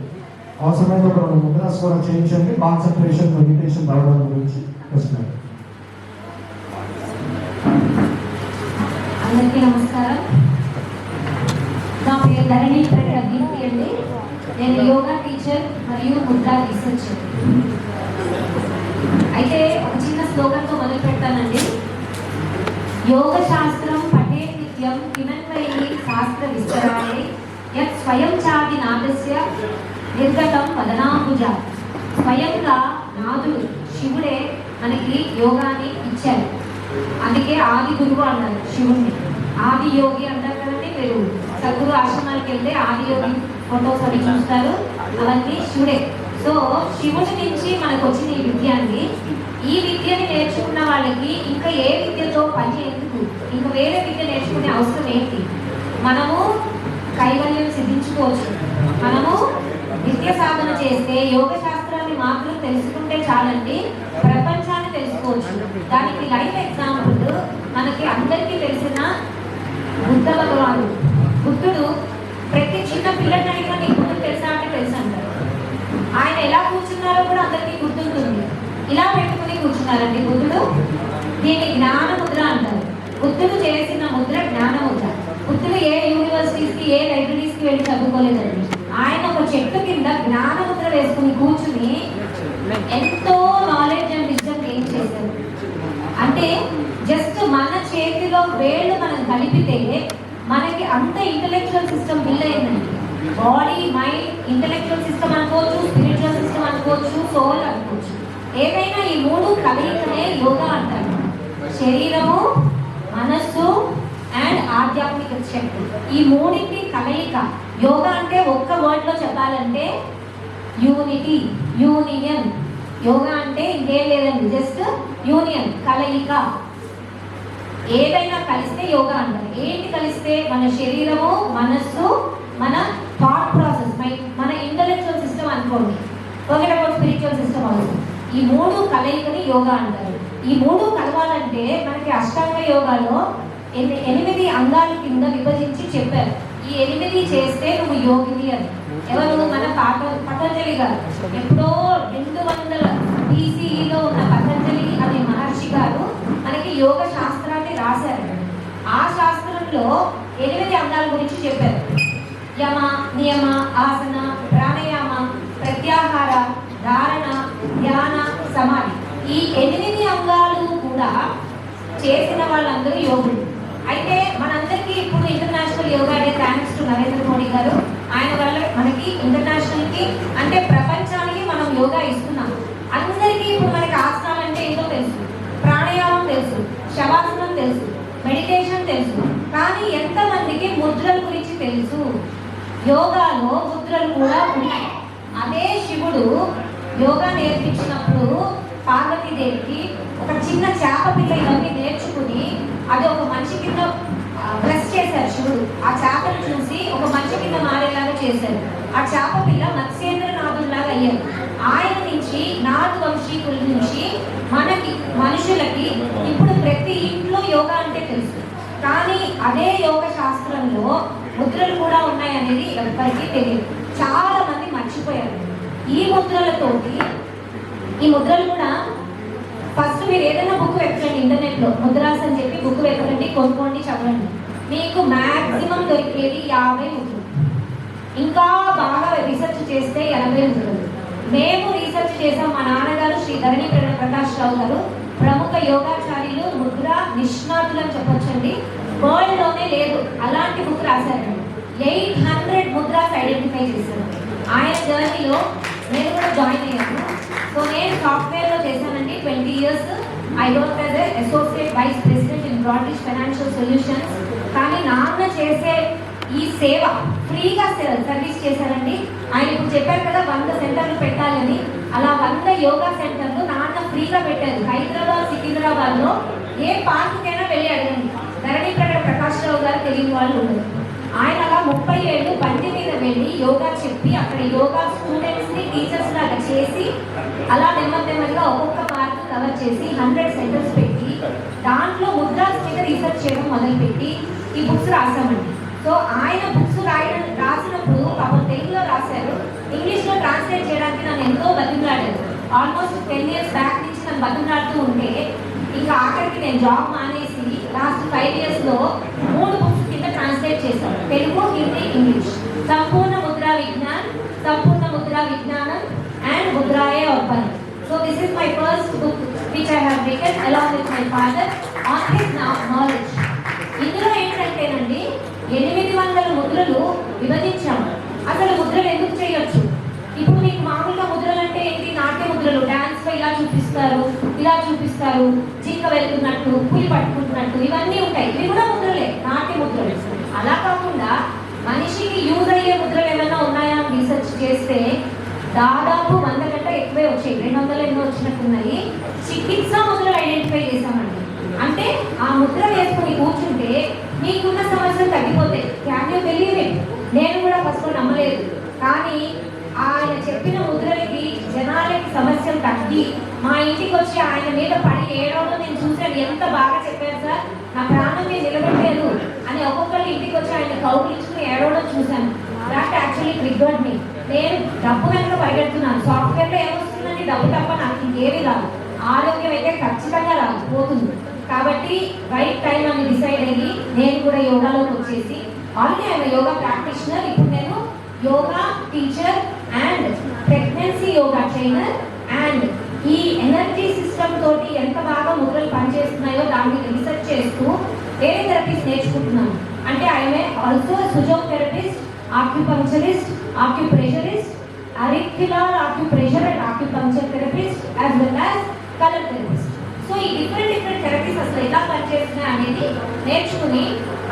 అవసరమైతే ఒక 2 ముద్రాస్ కూడా చేయించండి కాన్సన్ట్రేషన్ మెడిటేషన్ రావడం గురించి వస్తున్నాయి. అందరికీ నమస్కారం. నా పేరు ధరణి ప్రకారం దీప్తి అండి. నేను యోగా టీచర్ మరియు ముద్రా రీసెర్చర్. అయితే ఒక చిన్న స్లోగన్తో మొదలు పెడతానండి. యోగ శాస్త్రం పఠే నిత్యం కిమన్వయే శాస్త్ర విస్తరాలే యత్ స్వయం చాది నాదస్య నిర్గతం వదనాభుజ. స్వయంగా నాదుడు శివుడే మనకి యోగాని ఇచ్చారు. అందుకే ఆది గురువు అన్నారు శివుణ్ణి. ఆది యోగి అంటారు కదండి. మీరు సద్గురు ఆశ్రమానికి వెళ్తే ఆది యోగి ఫోటోస్ అవి చూస్తారు, అవన్నీ శివుడే. సో శివుడి నుంచి మనకు వచ్చిన ఈ విద్యాన్ని, ఈ విద్యని నేర్చుకున్న వాళ్ళకి ఇంకా ఏ విద్యతో పని ఎందుకు, ఇంకా వేరే విద్య నేర్చుకునే అవసరం ఏంటి? మనము కైవల్యం సిద్ధించుకోవచ్చు. మనము విద్య సాధన చేస్తే యోగ శాస్త్రాన్ని మాత్రం తెలుసుకుంటే చాలండి, ప్రపంచాన్ని తెలుసుకోవచ్చు. దానికి లైవ్ ఎగ్జాంపుల్ మనకి అందరికీ తెలిసిన బుద్ధ భగవానుడు. బుద్ధుడు ప్రతి చిన్న పిల్లల్ని అడిగినా నీకు బుద్ధుడు తెలుసా అంటే తెలుసు అంటారు. ఆయన ఎలా కూర్చున్నారో కూడా అందరికీ గుర్తుంటుంది. ఇలా పెట్టుకుని కూర్చున్నారండి బుద్ధుడు. దీన్ని జ్ఞాన ముద్ర అంటారు. బుద్ధుడు చేసిన ముద్ర జ్ఞాన ముద్ర. బుద్ధుడు ఏ యూనివర్సిటీస్కి, ఏ లైబ్రరీస్కి వెళ్ళి చదువుకోలేదండి. ఆయన ఒక చెట్టు కింద జ్ఞానముద్ర వేసుకుని కూర్చుని ఎంతో నాలెడ్జ్ అండ్ విజ్డమ్ గెయిన్ చేశారు. అంటే జస్ట్ మన చేతిలో వేళ్ళు మనం కలిపితే మనకి అంత ఇంటలెక్చువల్ సిస్టమ్ బిల్డ్ అయిందండి. బాడీ, మైండ్, ఇంటలెక్చువల్ సిస్టమ్ అనుకోవచ్చు, స్పిరిచువల్ సిస్టమ్ అనుకోవచ్చు, సోల్ అనుకోవచ్చు. ఏదైనా ఈ మూడు కలయికనే యోగా అంటారు. శరీరము, మనస్సు అండ్ ఆధ్యాత్మిక శక్తి, ఈ మూడింటి కలయిక యోగా. అంటే ఒక్క వర్డ్ లో చెప్పాలంటే యూనిటీ, యూనియన్. యోగా అంటే ఇంకేం లేదండి, జస్ట్ యూనియన్, కలయిక. ఏదైనా కలిస్తే యోగా అంటారు. ఏంటి కలిస్తే? మన శరీరము, మనస్సు, మన థాట్ ప్రాసెస్, మన ఇంటలెక్చువల్ సిస్టమ్ అనుకోండి, forget about spiritual system also. ఈ మూడు కలయికని యోగా అంటారు. ఈ మూడు కలవాలంటే మనకి అష్టాంగ యోగాలో 8 అంగాల కింద విభజించి చెప్పారు. ఈ 8 చేస్తే నువ్వు యోగిని అని. ఎవరు? మన పతంజలి గారు. ఎప్పుడో 200 BCEలో ఉన్న పతంజలి అనే మహర్షి గారు మనకి యోగ శాస్త్రాన్ని రాశారు. ఆ శాస్త్రంలో 8 అంగాల గురించి చెప్పారు. యమ, నియమ, ఆసన, ప్రాణాయామ, ప్రత్యాహార, ధారణ, ధ్యాన, సమాధి. ఈ 8 అంగాలు కూడా చేసిన వాళ్ళందరూ యోగులు. అయితే మనందరికీ ఇప్పుడు international yoga day, thanks to Narendra Modi గారు. ఆయన వల్ల మనకి ఇంటర్నేషనల్ కి అంటే ప్రపంచానికి మనం యోగా ఇస్తున్నాం. అందరికీ ఇప్పుడు మనకి ఆసనాలు అంటే ఏంటో తెలుసు, ప్రాణాయామం తెలుసు, శవాసనం తెలుసు, మెడిటేషన్ తెలుసు. కానీ ఎంతమందికి ముద్రల గురించి తెలుసు? యోగాలో ముద్రలు కూడా ఉన్నాయి. అదే శివుడు యోగా నేర్పించినప్పుడు పార్వతీదేవికి ఒక చిన్న చేప పిల్ల ఇవన్నీ నేర్చుకుని అది ఒక మనిషి కింద ప్రెస్ చేశారు శివుడు. ఆ చేపను చూసి ఒక మనిషి కింద మారేలాగా చేశారు. ఆ చేప పిల్ల మత్స్యేంద్రనాథులాగా అయ్యారు. ఆయన నుంచి నాలుగు వంశీకుల నుంచి మనకి మనుషులకి ఇప్పుడు ప్రతి ఇంట్లో యోగా అంటే తెలుసు. కానీ అదే యోగ శాస్త్రంలో ముద్రలు కూడా ఉన్నాయనేది ఎవరికి తెలియదు. చాలా మంది మర్చిపోయారు. ఈ ముద్రలతోటి, ఈ ముద్రలు కూడా ఫస్ట్ మీరు ఏదైనా బుక్ వెతకండి ఇంటర్నెట్లో, ముద్రాస్ అని చెప్పి బుక్ వెతకండి, కొనుక్కోండి, చదవండి. మీకు మ్యాక్సిమం దొరికేది 50 ముద్రలు. ఇంకా బాగా రీసెర్చ్ చేస్తే 80 ముద్రలు. మేము రీసెర్చ్ చేసాం. మా నాన్నగారు శ్రీ ధరణి ప్రకాష్ రావు గారు ప్రముఖ యోగాచార్యులు, ముద్ర నిష్ణాతులు అని చెప్పొచ్చండి. వరల్డ్ లోనే లేదు అలాంటి బుక్ రాశారు. 800 ముద్రాస్ ఐడెంటిఫై చేశారు. ఆయన జర్నీలో నేను కూడా జాయిన్ అయ్యాను. సో నేను సాఫ్ట్వేర్లో చేశానండి 20 years. I work as associate vice president in Broadridge financial solutions. కానీ నాన్న చేసే ఈ సేవ ఫ్రీగా సర్వీస్ చేశారండి. ఆయన ఇప్పుడు చెప్పారు కదా 100 సెంటర్లు పెట్టాలని. అలా 100 యోగా సెంటర్లు నాన్న ఫ్రీగా పెట్టారు. హైదరాబాద్, సికింద్రాబాద్లో ఏ పార్కుకైనా వెళ్ళి అడగండి. ధరణి ప్రకాష్ రావు గారు తెలియని వాళ్ళు ఉండరు. ఆయన అలా 30 ఏళ్ళు బండి మీద వెళ్ళి యోగా చెప్పి అక్కడ యోగా స్టూడెంట్స్ని టీచర్స్ లాగా చేసి అలా నెమ్మదిగా ఒక్కొక్క పార్క్ కవర్ చేసి 100 సెంటర్స్ పెట్టి దాంట్లో ముద్రాస్ మీద రీసెర్చ్ చేయడం మొదలుపెట్టి ఈ బుక్స్ రాసామండి. సో ఆయన బుక్స్ రాసినప్పుడు పాపం తెలుగులో రాశారు, ఇంగ్లీష్లో ట్రాన్స్లేట్ చేయడానికి నన్ను ఎంతో బతిమలాడారు. ఆల్మోస్ట్ 10 years బ్యాక్ నుంచి నన్ను బతిమలాడుతూ ఉంటే ఇంకా ఆఖరికి నేను జాబ్ మానేసి లాస్ట్ 5 yearsలో 3 బుక్స్ కింద ట్రాన్స్లేట్ చేశాను, తెలుగు, హిందీ, ఇంగ్లీష్. సంపూర్ణ ముద్రా విజ్ఞాన్, సంపూర్ణ ముద్రా విజ్ఞానం అండ్ ముద్రాయే అర్పణ. So this is my first book which I have written along with my father on his knowledge. ఇందులో ఏంటంటేనండి 800 ముద్రలు విభజించాము. అసలు ముద్రలు ఎందుకు చేయొచ్చు? ఇప్పుడు మీకు మామూలుగా ముద్రలు అంటే ఏంటి? నాట్య ముద్రలు, డాన్స్ లో ఇలా చూపిస్తారు, జింక వెళ్తున్నట్టు, పులి పట్టుకుంటున్నట్టు, ఇవన్నీ ఉంటాయి. ఇవి కూడా ముద్రలే, నాట్య ముద్రలు. అలా కాకుండా మనిషికి యూజ్ అయ్యే ముద్రలు ఏమైనా ఉన్నాయా అని రీసెర్చ్ చేస్తే దాదాపు 100 కంటే ఎక్కువే వచ్చాయి. 200 ఎన్నో వచ్చినట్టున్నాయి. చికిత్స ముద్రలు ఐడెంటిఫై చేశామండి. అంటే ఆ ముద్ర వేసుకుని కూర్చుంటే మీకున్న సమస్యలు తగ్గిపోతాయి. Can you believe it? నేను కూడా ఫస్ట్ నమ్మలేదు. కానీ ఆయన చెప్పిన ముద్రలకి జనాలకి సమస్యలు తగ్గి మా ఇంటికి వచ్చి ఆయన మీద పడి ఏడవడం నేను చూశాను. ఎంత బాగా చెప్పారు సార్, నా ప్రాణం మీరు నిలబెట్టారు అని ఒక్కొక్కరు ఇంటికి వచ్చి ఆయన కౌగిలించుకుని ఏడవడం చూశాను. That actually triggered me. నేను డబ్బు వెనక పరిగెడుతున్నాను. సాఫ్ట్వేర్లో ఏమొస్తుందండి? డబ్బు తప్ప నాకు ఇంకేమీ రాదు. ఆరోగ్యం అయితే ఖచ్చితంగా రాదు, పోతుంది. కాబట్టి రైట్ టైం అని డిసైడ్ అయ్యి నేను కూడా యోగాలోకి వచ్చేసి ఆల్రెడీ ఐఎమ్ యోగా ప్రాక్టీషనర్. ఇప్పుడు నేను yoga teacher and pregnancy yoga trainer and ఈ ఎనర్జీ సిస్టమ్ తోటి ఎంత బాగా ముద్రలు పనిచేస్తున్నాయో దాని మీద రీసెర్చ్ చేస్తూ వేరే థెరపీస్ నేర్చుకుంటున్నాను. అంటే I'm also physiotherapist, acupuncturist, acupressurist, auricular acupressure and acupuncture therapist as well as colour therapist. So ఈ డిఫరెంట్ థెరపీస్ అసలు ఎలా పనిచేస్తున్నాయి అనేది నేర్చుకుని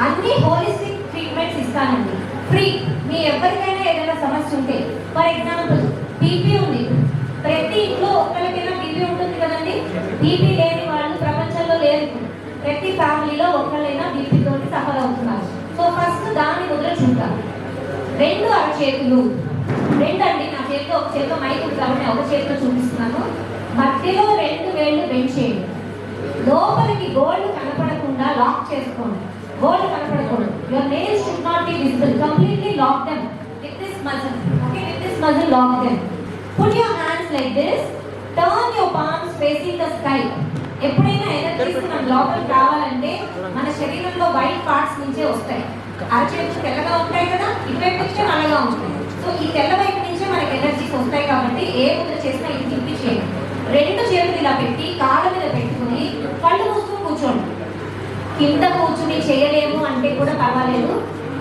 అన్ని హోలిస్టిక్ ట్రీట్మెంట్స్ ఇస్తానండి ఫ్రీ. మీ ఎవరికైనా ఏదైనా సమస్య ఉంటే, ఫర్ ఎగ్జాంపుల్ బీపీ ఉంది, ప్రతి ఇంట్లో ఒక్కరికైనా బీపీ ఉంటుంది కదండి. బీపీ లేని వాళ్ళు ప్రపంచంలో లేరు. ప్రతి ఫ్యామిలీలో ఒక్కరైనా బీపీ తోటి సఫర్ అవుతున్నారు. సో ఫస్ట్ దాన్ని ముద్ర చూద్దాం. 2 అరచేతులు, 2 అండి. నా చేతిలో ఒక చేతిలో మైక్ ఉంది కాబట్టి ఒక చేతిలో చూపిస్తున్నాను. మధ్యలో 2 వేళ్ళు బెండ్ చేయండి. లోపలికి గోల్డ్ కనపడకుండా లాక్ చేసుకోండి. గోల్డ్ కనపడకూడదు. Your nails should not be visible. Completely lock them with this muscle. Okay, with this muscle lock them. Put your hands like this. Turn your palms facing the sky. ఎప్పుడైనా ఎనర్జీస్ మనం లోపలికి రావాలంటే మన శరీరంలో వైట్ పార్ట్స్ నుంచే వస్తాయి. అరచేతులు తెల్లగా ఉంటాయి కదా, ఇటువైపు నుంచే నల్లగా ఉంటాయి. సో ఈ తెల్ల వైపు నుంచే మనకి ఎనర్జీస్ వస్తాయి కాబట్టి ఏ ముద్ర చేసినా ఇది తిప్పి చేయండి. 2 చేతులు ఇలా పెట్టి కాళ్ళ మీద పెట్టుకుని కళ్ళు మూసుకుని కూర్చోండి. కింద కూర్చుని చేయలేము అంటే కూడా పర్వాలేదు,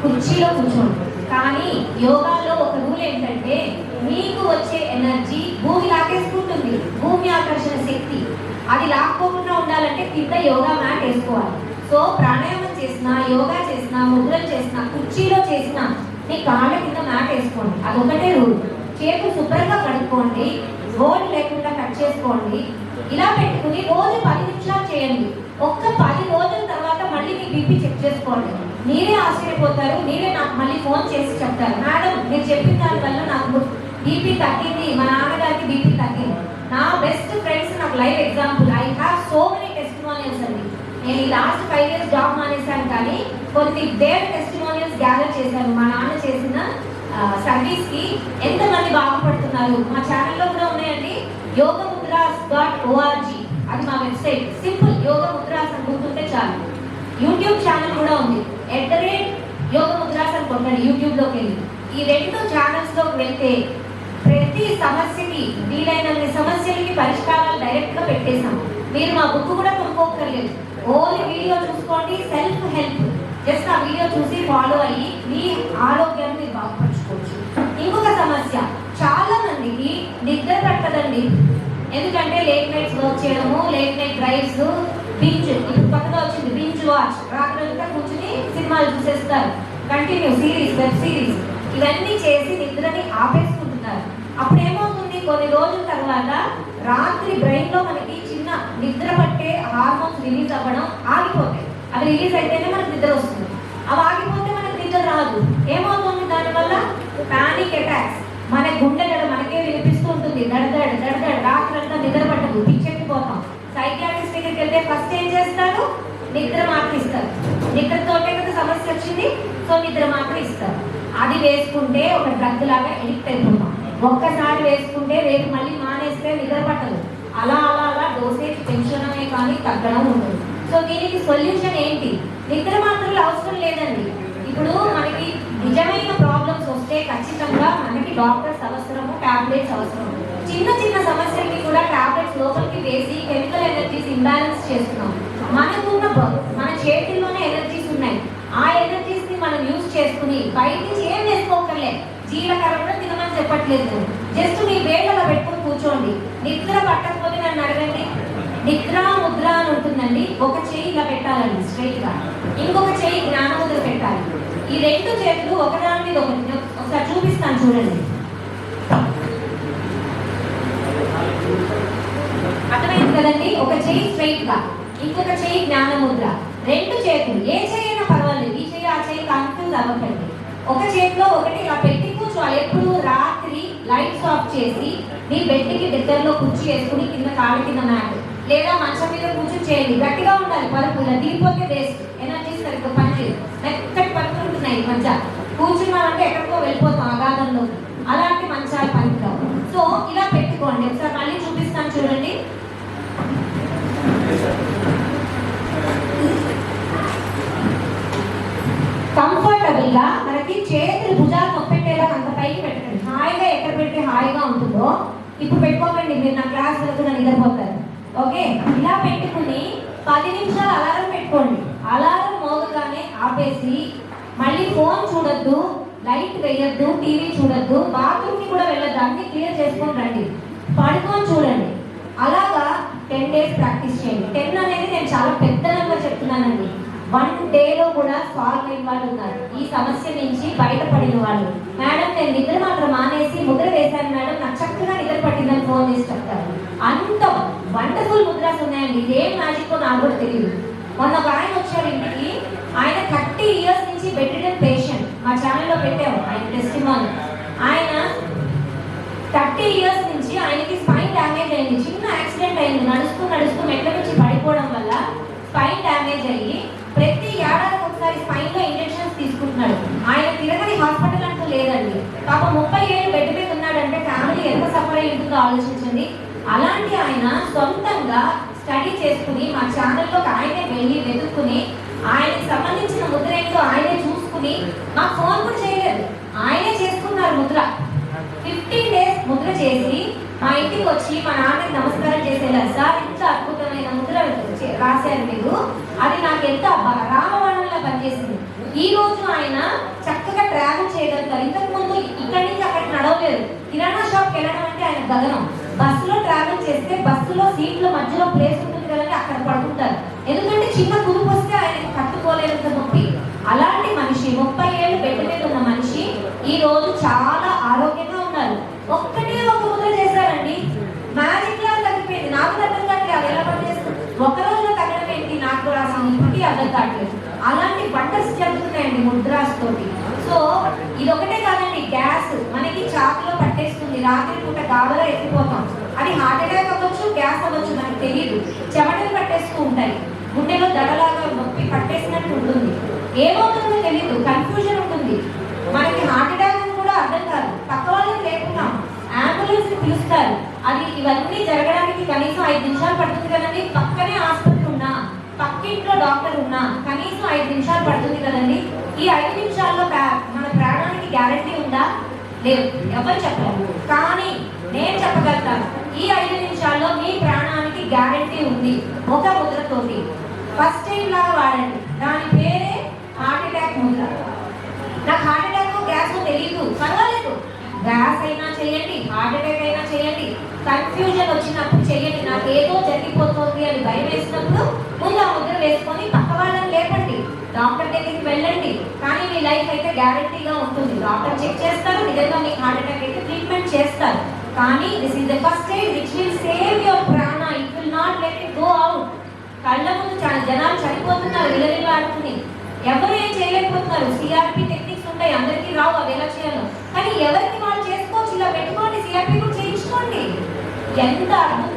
కుర్చీలో కూర్చోండి. కానీ యోగాలో ఒక రూల్ ఏంటంటే మీకు వచ్చే ఎనర్జీ భూమి లాగేసుకుంటుంది. భూమి ఆకర్షణ శక్తి అది లాక్కోకుండా ఉండాలంటే కింద యోగా మ్యాట్ వేసుకోవాలి. సో ప్రాణాయామం చేసినా, యోగా చేసినా, ముద్రలు చేసినా, కుర్చీలో చేసినా మీ కాళ్ళ కింద మ్యాట్ వేసుకోండి. అదొకటే రూల్. చేతులు శుభ్రంగా కడుక్కోండి, గోల్డ్ లేకుండా కట్ చేసుకోండి. ఇలా పెట్టుకుని రోజు 10 నిమిషాలు చేయండి. ఒక్క 10 రోజుల తర్వాత మళ్ళీ మీ బీపీ చెక్ చేసుకోండి. మీరే ఆశ్చర్యపోతారు. మీరే నాకు మళ్ళీ ఫోన్ చేసి చెప్తారు, మేడం మీరు చెప్పిన దానివల్ల నాకు బీపీ తగ్గింది, మా నాన్నగారికి బీపీ తగ్గింది. నా బెస్ట్ ఫ్రెండ్స్ నాకు live example. I have so many testimonials అండి. నేను ఈ లాస్ట్ 5 years జాబ్ మానేశాను కానీ కొన్ని వేరే టెస్టిమోనియల్స్ గ్యాదర్ చేశాను. మా నాన్న చేసిన సర్వీస్ కి ఎంతమంది బాగుపడుతున్నారు. మా ఛానల్లో కూడా ఉన్నాయండి. yogamudra's.org అది మా వెబ్సైట్. సింపుల్ యోగముద్రాస్ అని గుర్తుంటే చాలు. యూట్యూబ్ ఛానల్ కూడా ఉంది. @yogamudra's అని కొట్టండి యూట్యూబ్లోకి వెళ్ళి. ఈ 2 ఛానల్స్లోకి వెళ్తే ప్రతి సమస్యకి వీలైనన్ని సమస్యలకి పరిష్కారాలు డైరెక్ట్గా పెట్టేశాం. మీరు మా బుక్ కూడా కొనుక్కోక్కర్లేదు. ఓన్లీ వీడియో చూసుకోండి. Self help. జస్ట్ ఆ వీడియో చూసి ఫాలో అయ్యి మీ ఆరోగ్యాన్ని మీరు బాగుపరచుకోవచ్చు. ఇంకొక సమస్య, చాలా మందికి నిద్ర పట్టదండి. ఎందుకంటే లేట్ నైట్స్ వర్క్ చేయడము, లేట్ నైట్ డ్రైవ్స్, బింజ్. ఇప్పుడు కొత్తగా వచ్చింది బింజ్ వాచ్. రాత్రంతా కూర్చుని సినిమాలు చూసేస్తారు. కంటిన్యూ సిరీస్, వెబ్ సిరీస్ ఇవన్నీ చేసి నిద్రని ఆపేసుకుంటున్నారు. అప్పుడు ఏమవుతుంది, కొన్ని రోజుల తర్వాత రాత్రి బ్రెయిన్ లో మనకి చిన్న నిద్ర పట్టే హార్మోన్స్ రిలీజ్ అవ్వడం ఆగిపోతాయి. అది రిలీజ్ అయితేనే మనకు నిద్ర వస్తుంది. అవి ఆగిపోతే మనకు నిద్ర రాదు. ఏమవుతుంది దానివల్ల? Panic attacks. మన గుండెగడ మనకే వినిపిస్తూ ఉంటుంది, దడదడ దడదడ. రాత్రంతా నిద్ర పట్టదు, పిచ్చెక్కిపోతాం. సైకియాట్రిస్ట్ దగ్గరికి వెళ్తే ఫస్ట్ ఏం చేస్తారు? నిద్ర మాత్రం ఇస్తారు. నిద్రతోటే కదా సమస్య వచ్చింది, సో నిద్ర మాత్రం ఇస్తారు. అది వేసుకుంటే ఒక డ్రగ్ లాగా ఎడిక్ట్ అయిపోతాం. ఒక్కసారి వేసుకుంటే రేపు మళ్ళీ మానేస్తే నిద్ర పట్టదు. అలా అలా అలా డోసేజ్ పెంచడమే కానీ తగ్గడం ఉండదు. సో దీనికి సొల్యూషన్ ఏంటి? నిద్ర మాత్రలు అవసరం లేదండి. ఇప్పుడు మనకి నిజమైన ప్రాబ్లమ్స్ వస్తే ఖచ్చితంగా మనకి డాక్టర్స్ అవసరము, టాబ్లెట్స్ అవసరం. చిన్న చిన్న సమస్యలకి కూడా టాబ్లెట్స్ లోపలికి వేసి కెమికల్ ఎనర్జీస్ ఇంబ్యాలెన్స్ చేస్తున్నాం. మనకున్న మన చేతుల్లోనే ఎనర్జీస్ ఉన్నాయి. ఆ ఎనర్జీస్ ని మనం యూజ్ చేసుకుని బయట నుంచి ఏం వేసుకోకర్లే. జీలకర్ర కూడా తినమని చెప్పట్లేదు. జస్ట్ మీ వేళ్ళలో పెట్టుకుని కూర్చోండి. నిద్ర పట్టకపోతే నన్ను అడగండి. నిద్ర ముద్ర అని ఉంటుందండి. ఒక చేయి ఇలా పెట్టాలండి స్ట్రైట్ గా, ఇంకొక చేయి జ్ఞానముద్ర పెట్టాలి. ఈ 2 చేతులు ఒకదాని మీద ఒకటి. ఒకసారి చూపిస్తాను చూడండి. అర్థమైంది కదండి? ఒక చేయి స్ట్రైట్ గా, ఇంకొక చేయి జ్ఞానముద్ర. 2 చేతులు ఏ చేయి అయినా పర్వాలేదు. ఈ చేయి ఆ చేయి కన్ఫ్యూజ్ అవ్వకండి. ఒక చేతిలో ఒకటి ఇలా పెట్టి కూర్చోవాలి. ఎప్పుడు రాత్రి లైట్స్ ఆఫ్ చేసి మీ బెడ్కి దగ్గరలో కుర్చీ వేసుకుని కింద కాళ్ళ కింద మ్యాట్ లేదా మంచం మీద కూర్చొని చేయండి. గట్టిగా ఉండాలి పరుపు. ఇలా దిగిపోతే వేస్ట్, ఎనర్జీస్ సరిగ్గా పనిచేయదు. మెత్తటి పరుపులు ఉంటున్నాయి ఈ మధ్య. కూర్చున్నామంటే ఎక్కడికో వెళ్ళిపోతాం అగాధంలో. అలాంటి మంచాలు పనికిరావు. సో ఇలా పెట్టుకోండి. ఒకసారి మళ్ళీ చూపిస్తాను చూడండి. కంఫర్టబుల్ గా ఉందో ఇప్పుడు పెట్టుకోకండి, మీరు నా క్లాస్ కూడా నిద్రపోతారు. ఓకే, ఇలా పెట్టుకుని 10 నిమిషాలు అలారం పెట్టుకోండి. అలారం మోగగానే ఆపేసి మళ్ళీ ఫోన్ చూడొద్దు, లైట్ వేయొద్దు, టీవీ చూడొద్దు, బాత్రూమ్కి కూడా వెళ్ళొద్దు, అన్ని క్లియర్ చేసుకొని రండి, పడుకొని చూడండి. అలాగా 10 days ప్రాక్టీస్ చేయండి. 10 అనేది నేను చాలా పెద్ద నెంబర్ చెప్తున్నానండి. 1 dayలో కూడా సాల్వ్ అయిన వాళ్ళు ఉన్నారు, ఈ సమస్య నుంచి బయటపడిన వాళ్ళు. మేడం నేను నిద్ర మాత్రం మానేసి ముద్ర వేశాను మేడం, నాకు చక్కగా నిద్ర పట్టిందని ఫోన్ చేసి చెప్తారు. అంత వండర్ఫుల్ ముద్రాస్ ఉన్నాయండి. ఇదేం మ్యాజిక్ నాకు కూడా తెలియదు. మొన్న ఒక ఆయన వచ్చారు ఇంటికి, ఆయన 30 years నుంచి బెడ్ రిడెన్ పేషెంట్. మా ఛానల్లో పెట్టాము ఆయన టెస్టిమోనీ. ఆయన 30 years నుంచి ఆయనకి స్పైన్ డ్యామేజ్ అయింది, చిన్న యాక్సిడెంట్ అయింది, నడుస్తూ మెట్ల నుంచి పడిపోవడం వల్ల స్పైన్ డ్యామేజ్ అయ్యి ప్రతి ఏడాదికి ఒకసారి స్పైన్ లో ఇంజెక్షన్స్ తీసుకుంటున్నాడు. ఆయన తిరగని హాస్పిటల్ అంటూ లేదండి. పాప 30 ఏళ్ళు బెడ్ మీద ఉన్నాడంటే ఫ్యామిలీ ఎంత సఫర్ అయి ఉంటుందో ఆలోచించండి. అలాంటి ఆయన సొంతంగా స్టడీ చేసుకుని మా ఛానల్లోకి ఆయనే వెళ్ళి వెతుక్కుని ఆయనకి సంబంధించిన ముద్ర ఏంటో ఆయనే చూసుకుని మాకు ఫోన్ కూడా చేయలేదు, ఆయనే చేసుకున్నారు ముద్ర. 15 days ముద్ర చేసి మా ఇంటికి వచ్చి మా నాన్నకి నమస్కారం చేసేలా, సార్ ఇంత అద్భుతమైన ముద్ర రాశారు మీరు, అది నాకు ఎంత రామబాణంలా పనిచేసింది. ఈ రోజు ఆయన చక్కగా ట్రావెల్ చేయగలుగుతారు. ఇంతకు ముందు ఇక్కడి నుంచి అక్కడికి నడవలేరు. కిరాణా షాప్కి వెళ్ళడం అంటే ఆయన గగనం. బస్సులో ట్రావెల్ చేస్తే బస్సులో సీట్ల మధ్యలో ప్లేస్ ఉంటుంది కదండి, అక్కడ పడుకుంటారు. ఎందుకంటే చిన్న కుదుపు వస్తే ఆయనకి కట్టుకోలేనంత నొప్పి. అలాంటి మనిషి 30 ఏళ్ళు బెడ్ మీద ఉన్న మనిషి ఈ రోజు చాలా ఆరోగ్యంగా ఉన్నారు. ఒక్కటే ఒక ముద్ర చేశారండి, మ్యాజిక్ లా తగ్గిపోయింది. నాకు అర్థం కావట్లేదు అది ఎలా పనిచేస్తుంది. ఒక రోజులో తగ్గడం ఏంటి నాకు అసలు ఇప్పటికీ అర్థం కావట్లేదు. అలాంటి వండర్స్ జరుగుతున్నాయండి ముద్రాస్ తోటి. సో ఇది ఒకటే కాదండి, గ్యాస్ మనకి చాకులో పట్టేస్తుంది, రాత్రి పూట గాబరా ఎక్కిపోతాం. అది హార్ట్ అటాక్ అవ్వచ్చు, గ్యాస్ అవ్వచ్చు, మనకు తెలియదు. చెమటలు పట్టేస్తూ ఉంటాయి, గుండెలో దడలాగా నొప్పి పట్టేసినట్టు ఉంటుంది, ఏమవుతుందో తెలియదు, కన్ఫ్యూజన్ ఉంటుంది. మనకి హార్ట్ అటాక్ అని కూడా అర్థం కాదు, పక్క వాళ్ళని లేకున్నాం, అంబులెన్స్ పిలుస్తారు. అది ఇవన్నీ జరగడానికి కనీసం 5 నిమిషాలు పడుతుంది కదండి. పక్కనే ఆసుపత్రి ఉన్నా, పక్కింట్లో డాక్టర్ ఉన్నా కనీసం 5 నిమిషాలు పడుతుంది కదండి. ఈ 5 నిమిషాల్లో మన ప్రాణానికి గ్యారెంటీ ఉందా? లేదు, ఎవరు చెప్పలేరు. కానీ నేను చెప్పగలుగుతాను, ఈ 5 నిమిషాల్లో మీ ప్రాణానికి గ్యారెంటీ ఉంది. ఒక ముద్రతోటి ఫస్ట్ ఎయిడ్ లాగా వాడండి, దాని పేరే హార్ట్ అటాక్ ముద్ర. నాకు హార్ట్ అటాక్ గ్యాస్ తెలియదు, పర్వాలేదు, గ్యాస్ అయినా చేయండి, హార్ట్ అటాక్ అయినా చేయండి, కన్ఫ్యూజన్ వచ్చినప్పుడు చేయండి. నాకు ఏదో జరిగిపోతుంది అని భయం వేసినప్పుడు ముందు ఆ ముద్ర వేసుకొని పక్క వాళ్ళని లేపండి, డాక్టర్ దగ్గరికి వెళ్ళండి. కానీ మీ లైఫ్ అయితే గ్యారెంటీగా ఉంటుంది. డాక్టర్ చెక్ చేస్తారు, నిజంగా మీకు హార్ట్ అటాక్ అయితే ట్రీట్మెంట్ చేస్తారు. కానీ this is the first aid which will save your ప్రాణ. It will not let it go out. కళ్ళ ముందు జనాలు చనిపోతున్నారు విలవిలాడుకుని, ఎవరు ఏం చేయలేకపోతున్నారు. సిఆర్పి టెక్నిక్స్ ఉంటాయి, అందరికీ రావు, అవి ఎలా చేయాలో. కానీ ఎవరికి వాళ్ళు చేసుకోవచ్చు, ఇలా పెట్టుకోండి, సిఆర్పి కూడా చేయించుకోండి. ఎంత అద్భుతం.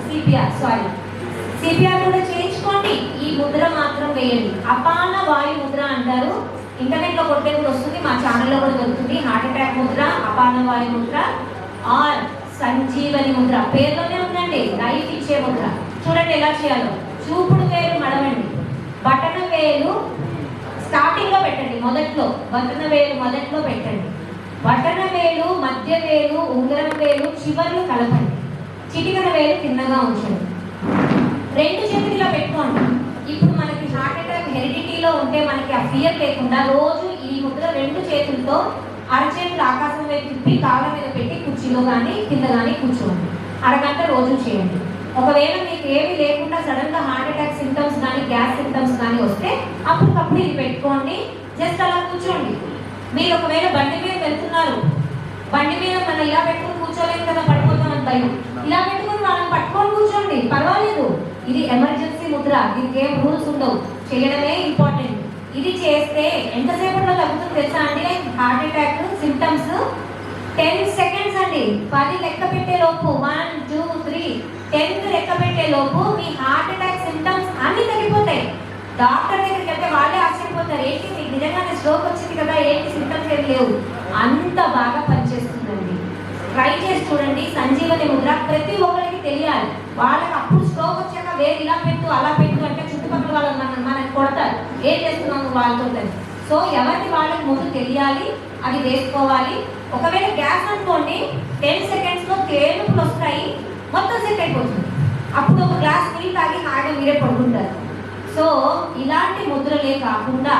సిపిఆర్ కూడా చేయించుకోండి. ఈ ముద్ర మాత్రం వేయండి, అపాన వాయు ముద్ర అంటారు. ఇంటర్నెట్ లో కొట్టే కూడా వస్తుంది, మా ఛానల్లో కూడా దొరుకుతుంది. హార్ట్ అటాక్ ముద్ర, అపాన వాయు ముద్ర ఆర్ సంజీవని ముద్ర, పేర్లోనే ఉందండి, లైఫ్ ఇచ్చే ముద్ర. చూడండి ఎలా చేయాలో. చూపుడు వేలు మడవండి, బటన వేలు స్టార్టింగ్ లో పెట్టండి, మొదట్లో బటన వేలు మొదట్లో పెట్టండి, బటన వేలు, మధ్య వేలు, ఉంగరం వేలు చివర్లు కలపండి, చిటికన వేలు కిందగా ఉంచండి, 2 చేతుల్లో పెట్టుకోండి. ఇప్పుడు మనకి హార్ట్ అటాక్ హెరిడిటీలో ఉంటే మనకి ఆ ఫియర్ లేకుండా రోజు ఈ ముద్ర 2 చేతులతో అరచేతులు ఆకాశం వైపు తిప్పి కాళ్ళ మీద పెట్టి కుర్చీలో కానీ కింద కానీ కూర్చోండి. అరగంట రోజు చేయండి. ఒకవేళ మీకు ఏమీ లేకుండా సడన్ గా హార్ట్ అటాక్ సింటమ్స్ కానీ గ్యాస్ సింటమ్స్ కానీ వస్తే అప్పటికప్పుడు ఇది పెట్టుకోండి, జస్ట్ అలా కూర్చోండి. మీరు ఒకవేళ బండి మీద వెళ్తున్నారు, బండి మీద మనం ఇలా పెట్టుకుని కూర్చోలేము కదా, పడిపోతామని భయం, ఇలా పెట్టుకుని వాళ్ళని పట్టుకొని కూర్చోండి, పర్వాలేదు. ఇది ఎమర్జెన్సీ ముద్ర, దీనికి ఏం రూల్స్ ఉండవు, చేయడమే ఇంపార్టెంట్. ఇది చేస్తే ఎంతసేపట్లో తగ్గుతుంది తెలుసా అండి? హార్ట్ అటాక్ సింటమ్స్ 10 seconds అండి. 10 లెక్క పెట్టే లోపు 1 2 3 10 లెక్క పెట్టే లోపు మీ హార్ట్ అటాక్ సింటమ్స్ అన్ని తగ్గిపోతాయి. డాక్టర్ దగ్గరికి వెళ్తే వాళ్ళే ఆశ్చర్యపోతారు, ఏంటి మీకు నిజంగానే స్ట్రోక్ వచ్చింది కదా, ఏంటి సింటమ్స్ ఏం లేవు. అంత బాగా పనిచేస్తుందండి. ట్రై చేసి చూడండి. సంజీవని ముద్ర ప్రతి ఒక్కరికి తెలియాలి. వాళ్ళకి అప్పుడు స్ట్రోక్ వచ్చాక వేరు ఇలా పెట్టు అలా పెట్టు అంటే చుట్టుపక్కల వాళ్ళు మనకి కొడతారు, ఏం చేస్తున్నాము వాళ్ళతో. సో ఎవరికి వాళ్ళకి ముందు తెలియాలి, అవి వేసుకోవాలి. ఒకవేళ గ్యాస్ అనుకోండి 10 సెకండ్స్లో తేలుపులు వస్తాయి, మొత్తం సెట్ అయిపోతుంది. అప్పుడు ఒక గ్లాస్ నీళ్ళు తాగి హాయిగా మీరే పడుకుంటారు. సో ఇలాంటి ముద్రలే కాకుండా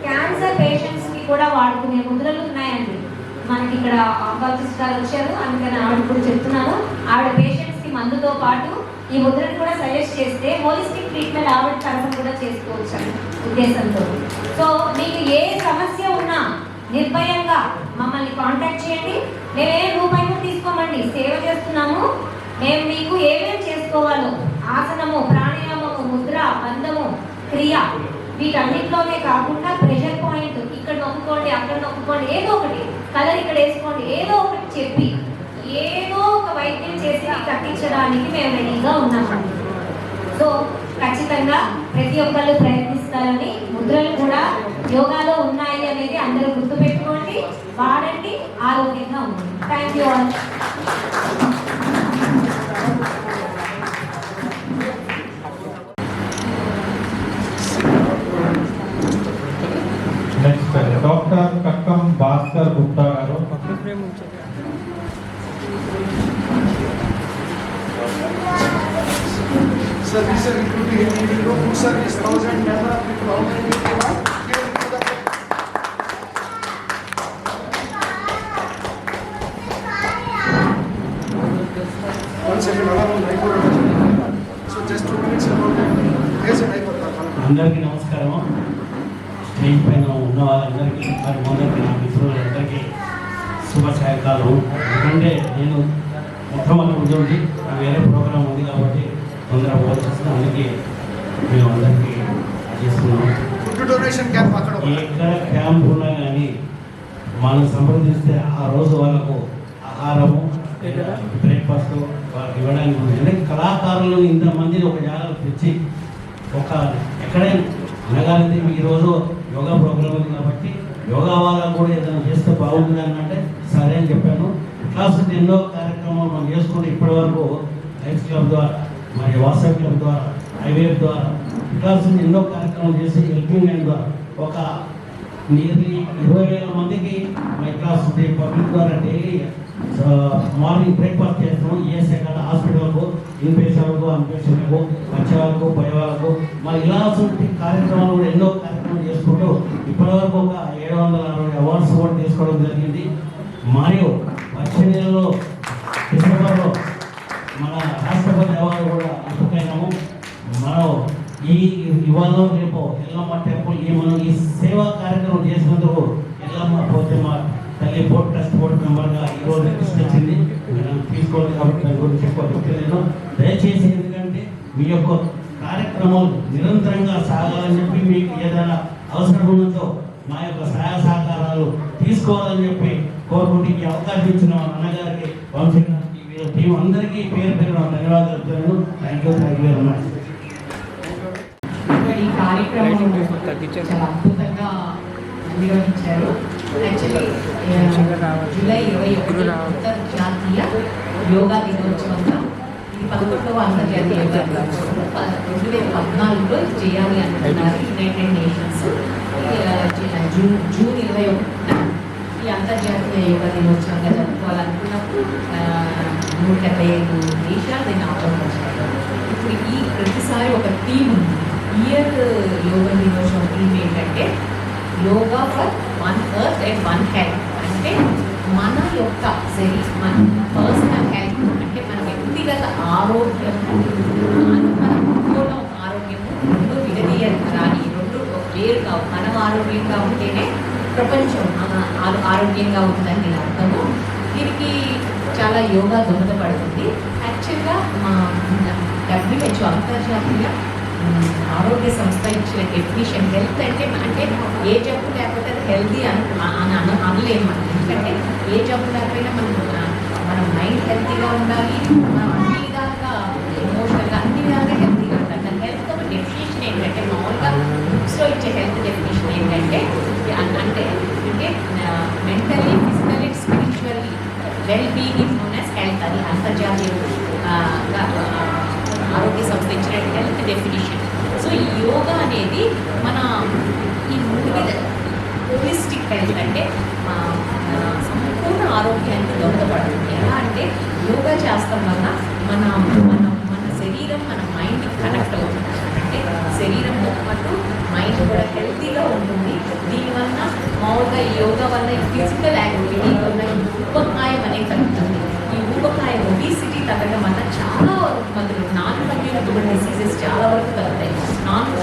క్యాన్సర్ పేషెంట్స్కి కూడా వాడుకునే ముద్రలు ఉన్నాయండి. మనకి ఇక్కడ ఆంకాలజిస్ట్ గారు వచ్చారు, అందుకని ఆవిడ కూడా చెప్తున్నాను. ఆవిడ పేషెంట్స్కి మందుతో పాటు ఈ ముద్రను కూడా సజెస్ట్ చేస్తే హోలిస్టిక్ ట్రీట్మెంట్ ఆవిడ తరఫున కూడా చేసుకోవచ్చు అని ఉద్దేశంతో. సో మీకు ఏ సమస్య ఉన్నా నిర్భయంగా మమ్మల్ని కాంటాక్ట్ చేయండి. మేమేం రూపాయి కూడా తీసుకోమండి, సేవ చేస్తున్నాము. మేము మీకు ఏమేమి చేసుకోవాలో ఆసనము, ప్రాణాయామము, ముద్ర, బంధము, క్రియ, వీటన్నిటిలోనే కాకుండా ప్రెషర్ పాయింట్ ఇక్కడ నొక్కుకోండి, అక్కడ నొక్కుకోండి, ఏదో ఒకటి కలర్ ఇక్కడ వేసుకోండి, ఏదో ఒకటి చెప్పి ఏదో ఒక వైద్యం చేసి కట్టించడానికి మేము రెడీగా ఉన్నామండి. సో ఖచ్చితంగా ప్రతి ఒక్కళ్ళు ప్రయత్నిస్తారని, ముద్రలు కూడా యోగాలో ఉన్నాయి అనేది అందరూ గుర్తుపెట్టుకోండి, వాడండి, ఆరోగ్యంగా ఉండండి. Thank you all. Next doctor Kakkam Bhaskar Gupta గారు. Sir, these are including we will go food service 1000 member people how many people are here into the one second alarm I so just 2 minutes about that. Yes, I got అందరికీ నమస్కారం. స్టేజ్ పైన ఉన్న వాళ్ళందరికీ, మరి మొదటి నా మిత్రులందరికీ శుభ సాయంకాలం. ఎందుకంటే నేను మొట్టమొదటి ఉద్యోగి, వేరే ప్రోగ్రాం ఉంది కాబట్టి తొందరగా వచ్చేసిన అందుకే మేము అందరికీ చేస్తున్నాం. ఫుడ్ డొనేషన్ క్యాంప్ అక్కడ ఎక్కడ క్యాంప్ ఉన్నా కానీ మనం సంప్రదిస్తే ఆ రోజు వాళ్ళకు ఆహారము, బ్రేక్ఫాస్ట్ వాళ్ళకి ఇవ్వడానికి ఉంది. అంటే కళాకారులను ఇంతమందిని ఒక జాగాలో తెచ్చి ఒక ఎక్కడైనా అనగానే ఈరోజు యోగా ప్రోగ్రాం ఉంది కాబట్టి యోగా వాళ్ళకు కూడా ఏదైనా చేస్తే బాగుంటుంది అంటే సరే అని చెప్పాను. క్లాస్ ఎన్నో కార్యక్రమాలు మనం చేసుకుంటే ఇప్పటి వరకు లైఫ్ క్లబ్ ద్వారా, మరి వాట్సాప్ క్లబ్ ద్వారా, ఐవేఫ్ ద్వారా క్లాస్ ఎన్నో కార్యక్రమాలు చేసి హెల్పింగ్ హ్యాండ్ ద్వారా ఒక నియర్లీ 20,000 మందికి మై క్లాస్ పబ్లిక్ ద్వారా డైలీ మార్నింగ్ బ్రేక్ఫాస్ట్ చేస్తాము. ఈఎస్ఐ కాడ హాస్పిటల్కు, ఇన్పేషెంట్లకు, అన్పేషెంట్లకు, వచ్చే వాళ్ళకు, పోయే వాళ్ళకు, మరి ఇలాంటి కార్యక్రమాలు కూడా ఎన్నో కార్యక్రమాలు చేసుకుంటూ ఇప్పటివరకు ఒక 760 అవార్డ్స్ కూడా తీసుకోవడం జరిగింది. మరియు వచ్చే నెలలో డిసెంబర్లో మన రాష్ట్రపతి అవార్డు కూడా ఎంపికైనాము. మనం ఇవాళ రేపు ఎల్లమ్మ టెంపుల్ మనం ఈ సేవా కార్యక్రమం చేసినందుకు ఎల్లమ్మ పోతే మా తల్లి బోర్డు ట్రస్ట్ బోర్డు మెంబర్గా ఈరోజు లిస్ట్ వచ్చింది. మనం తీసుకోవాలి కాబట్టి దాని గురించి ఎక్కువ చెప్తలేను. దయచేసి ఎందుకంటే మీ యొక్క కార్యక్రమాలు నిరంతరంగా సాగాలని చెప్పి, మీకు ఏదైనా అవసరం ఉన్నదో మా యొక్క సహాయ సహకారాలు తీసుకోవాలని చెప్పి కోరుకుంటూ ఈ అవకాశం ఇచ్చిన మా అన్నగారికి, వంశీగారికి, వీళ్ళ టీం అందరికీ పేరు పేరు ధన్యవాదాలు చెప్తున్నాను. Thank you very much. ఈ కార్యక్రమం చాలా అద్భుతంగా నిర్వహించారు. యాక్చువల్లీ జూలై 21 అంతర్జాతీయ యోగా దినోత్సవంగా, ఇది 11వ అంతర్జాతీయ యోగా దినోత్సవం 2014లో చేయాలి అనుకున్నారు యునైటెడ్ నేషన్స్. జూన్ 21న ఈ అంతర్జాతీయ యోగా దినోత్సవంగా జరుపుకోవాలనుకున్నప్పుడు 175 దేశాలు దీన్ని ఆహ్వానించారు. ఇప్పుడు ఈ ప్రతిసారి ఒక థీమ్ ఉంది. ఇయర్ యోగా దినోత్సవం థీమ్ ఏంటంటే yoga for one earth and one health. అంటే మన యొక్క మన పర్సనల్ హెల్త్, అంటే మన వ్యక్తిగత ఆరోగ్యం, మన కుటుంబంలో ఆరోగ్యము రెండు విడదీయరాని, రెండు వేరు కావు. మనం ఆరోగ్యంగా ఉంటేనే ప్రపంచం ఆరోగ్యంగా ఉందని నేను అర్థము. దీనికి చాలా యోగా దోహదపడుతుంది. యాక్చువల్గా మా WHO అంతర్జాతీయ ఆరోగ్య సంస్థ ఇచ్చిన డెఫినిషన్ హెల్త్ అంటే ఏ జబ్బు లేకపోతే అది హెల్తీ అనలేము మనం. ఎందుకంటే ఏ జబ్బు లేకపోయినా మన మైండ్ హెల్తీగా ఉండాలి, మనం అన్ని విధాలుగా ఎమోషనల్గా అన్ని విధాలుగా హెల్తీగా ఉండాలి. దాని హెల్త్ ఒక డెఫినేషన్ ఏంటంటే, మామూలుగా బుక్స్లో ఇచ్చే హెల్త్ డెఫినేషన్ ఏంటంటే అంటే mentally, physically, spiritually well being is known as health. అది అంతర్జాతీయ ఆరోగ్య సంస్థ ఇచ్చిన హెల్త్ డెఫినేషన్. సో ఈ యోగా అనేది మన ఈ శరీరం పాటు మైండ్ కూడా హెల్తీగా ఉంటుంది. దీనివల్ల మామూలుగా ఈ యోగా వల్ల ఈ ఫిజికల్ యాక్టివిటీ వల్ల ఈ ఊబకాయం అనేది తగ్గుతుంది. ఈ ఊబకాయం ఒబిసిటీ తగ్గడం వల్ల చాలా వరకు మందులు నాన్ కమ్యూనికబుల్ డిసీజెస్ చాలా వరకు తగ్గుతాయి.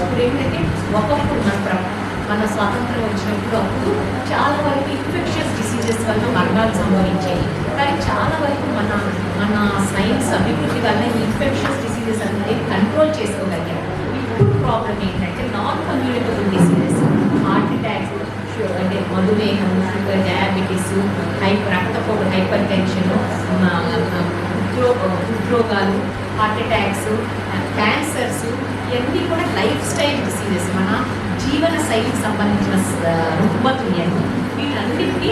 ఇప్పుడు ఏంటంటే ఒకప్పుడు మన స్వాతంత్రం వచ్చినప్పుడు అప్పుడు చాలా వరకు ఇన్ఫెక్షన్స్ డిసీజెస్ వల్ల మరణాలు సంభవించాయి. కానీ చాలా వరకు మన సైన్స్ అభివృద్ధి వల్ల ఈ ఇన్ఫెక్షన్స్ డిసీజెస్ అనేది కంట్రోల్ చేసుకోగలిగారు. ఇప్పుడు ప్రాబ్లం ఏంటంటే non communicable diseases, heart attacks, అంటే మధుమేహం, షుగర్, డయాబెటీస్, రక్తపోటు, హైపర్ టెన్షన్, హృద్రోగాలు, హార్ట్ అటాక్స్, క్యాన్సర్స్, ఇవన్నీ కూడా లైఫ్ స్టైల్ డిసీజెస్, మన జీవన శైలికి సంబంధించిన రుగ్మతులు ఇవన్నీ. వీటన్నిటికీ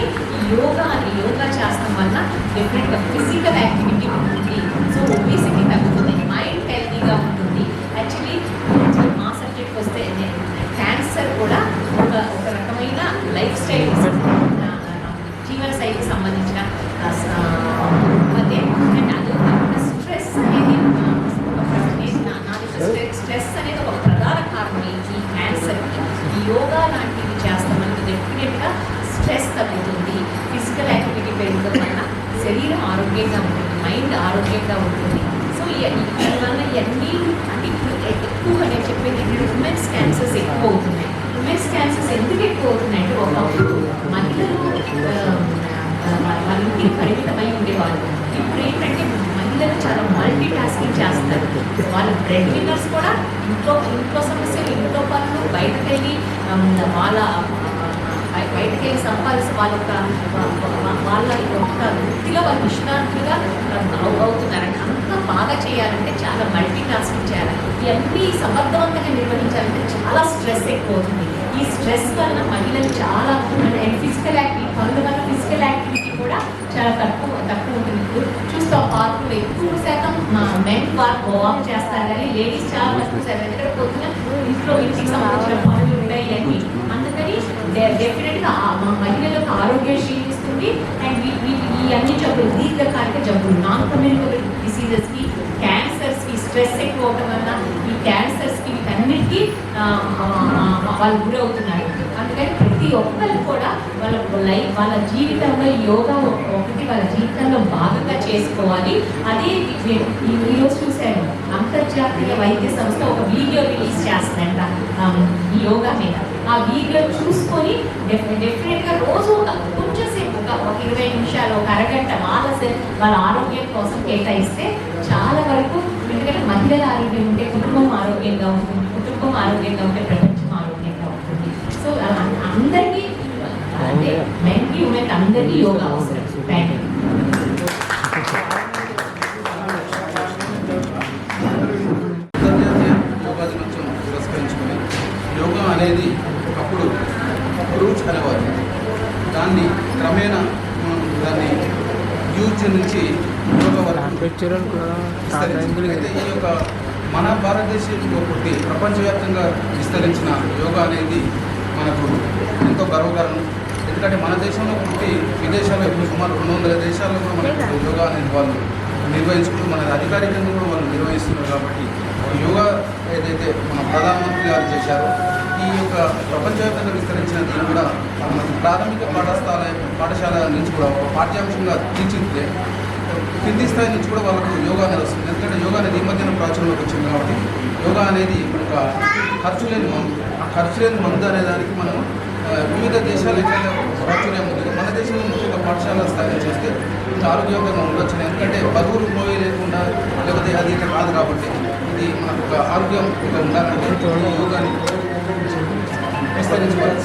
యోగా చేస్తాం వల్ల డెఫినెట్గా ఫిజికల్ యాక్టివిటీ ఉంటుంది. సో ఒబేసిటీ తగ్గుతుంది, మైండ్ హెల్తీగా ఉంటుంది. యాక్చువల్లీ మా సబ్జెక్ట్కి వస్తే క్యాన్సర్ కూడా ఒక రకమైన లైఫ్ స్టైల్ జీవన శైలికి సంబంధించిన అండ్ అది స్ట్రెస్ అనేది స్ట్రెస్ అనేది ఒక ప్రధాన కారణం ఈ క్యాన్సర్కి. ఈ యోగా లాంటివి చేస్తామంటే డెఫినెట్గా స్ట్రెస్ తగ్గుతుంది, ఫిజికల్ యాక్టివిటీ పెరగడం వల్ల శరీరం ఆరోగ్యంగా ఉంటుంది, మైండ్ ఆరోగ్యంగా ఉంటుంది. సో దీనివల్ల ఇవన్నీ అంటే ఇప్పుడు ఎక్కువగా నేను చెప్పేది ఉమెన్స్ క్యాన్సర్స్ ఎక్కువ అవుతున్నాయి. ఉమెన్స్ క్యాన్సర్స్ ఎందుకు ఎక్కువ అవుతున్నాయంటే ఒకప్పుడు మహిళలు వాళ్ళ ఇంటికి పరిమితమై ఉండేవాళ్ళు. ఇప్పుడు ఏంటంటే మహిళలు చాలా మల్టీ టాస్కింగ్ చేస్తారు. వాళ్ళ బ్రెడ్ విన్నర్స్ కూడా ఇంట్లో సమస్యలు, ఇంట్లో పనులు, బయటకెళ్ళి సంపాదించి వాళ్ళ యొక్క వృత్తిలో వాళ్ళు నిష్ణాతులుగా అవుతున్నారంటే అంతా బాగా చేయాలంటే చాలా మల్టీ టాస్కింగ్ చేయాలి. ఇవన్నీ సమర్థవంతంగా నిర్వహించాలంటే చాలా స్ట్రెస్ ఎక్కువ అవుతుంది. ఈ స్ట్రెస్ వల్ల మహిళలు చాలా ఫిజికల్ యాక్టివిటీ పనుల వల్ల ఫిజికల్ యాక్టివిటీ కూడా చాలా తక్కువ ఉంటుంది. ఇప్పుడు చూస్తాం పార్కులు ఎక్కువ శాతం మెన్ వాక్ చేస్తారు కానీ లేడీస్ చాలా తక్కువ శాతం. ఎందుకంటే పొద్దున ఇంటికి సంబంధించిన పనులు ఉంటాయి ఇవన్నీ. అందుకని డెఫినెట్గా మహిళలకు ఆరోగ్యం క్షీణిస్తుంది. అండ్ ఈ అన్ని జబ్బులు, దీర్ఘకాలిక జబ్బులు, నాన్ కమ్యూనికబుల్ డిసీజెస్కి, క్యాన్సర్స్కి స్ట్రెస్ ఎక్కువ అవడం వల్ల ఈ క్యాన్సర్స్కి వీటన్నిటికీ వాళ్ళు గురవుతున్నారు. అందుకని ప్రతి ఒక్కరు కూడా వాళ్ళ జీవితంలో యోగా ఒకటి వాళ్ళ జీవితంలో భాగంగా చేసుకోవాలి. అదే ఈరోజు చూశాను, అంతర్జాతీయ వైద్య సంస్థ ఒక వీడియో రిలీజ్ చేస్తుందంట ఈ యోగా మీద. ఆ వీడియో చూసుకొని డెఫినెట్గా రోజు కొంచెం సేపు ఒక 20 నిమిషాలు, ఒక అరగంట వాళ్ళ ఆరోగ్యం కోసం కేటాయిస్తే చాలా వరకు, ఎందుకంటే మహిళల ఆరోగ్యం ఉంటే కుటుంబం ఆరోగ్యంగా ఉంటుంది, కుటుంబం ఆరోగ్యంగా ఉంటే ప్రపంచం ఆరోగ్యంగా ఉంటుంది. సో అందరికీ అంటే మెన్కి ఉమెన్ అందరికీ యోగా అవసరం. Thank you. అంతర్జాతీయ యోగా దినోత్సవం పురస్కరించుకొని యోగా అనేది ఒకప్పుడు రూట్స్ అనేవారు. దాన్ని క్రమేణా దాన్ని యూజ్ నుంచి యోగా వరకు అయితే ఈ యొక్క మన భారతదేశంలో పుట్టి ప్రపంచవ్యాప్తంగా విస్తరించిన యోగా అనేది మనకు ఎంతో గర్వకారణం. ఎందుకంటే మన దేశంలో పుట్టి విదేశాల్లో ఇప్పుడు సుమారు 200 దేశాల్లో కూడా మనకు యోగా అనేది వాళ్ళు నిర్వహించుకుంటూ మన అధికారికంగా కూడా వాళ్ళు నిర్వహిస్తున్నారు. కాబట్టి యోగా ఏదైతే మన ప్రధానమంత్రి గారు చేశారో ఈ యొక్క ప్రపంచవ్యాప్తంగా విస్తరించిన దీన్ని కూడా మనకు ప్రాథమిక పాఠశాల నుంచి కూడా ఒక పాఠ్యాంశంగా తీర్చిదిద్దే కింది స్థాయి నుంచి కూడా వాళ్ళకు యోగా అనేది వస్తుంది. ఎందుకంటే యోగా అనేది ఈ మధ్యన ప్రాచుర్యంలోకి వచ్చింది. కాబట్టి యోగా అనేది ఒక ఖర్చు లేని మందు. ఆ ఖర్చు లేని మందు అనే దానికి మనం వివిధ దేశాలు ఎట్లయితే ప్రాచుర్యం ఉంది, మన దేశంలో ముఖ్యంగా పాఠశాల స్థాయిలో చేస్తే ఇంకా ఆరోగ్యవంతంగా ఉండొచ్చు. ఎందుకంటే బరువులు మోయి లేకుండా లేకపోతే అది ఇట్లా కాదు. కాబట్టి ఇది మనకు ఒక ఆరోగ్యంగా ఉండాలంటే యోగాని విస్తరించుకోవాలి.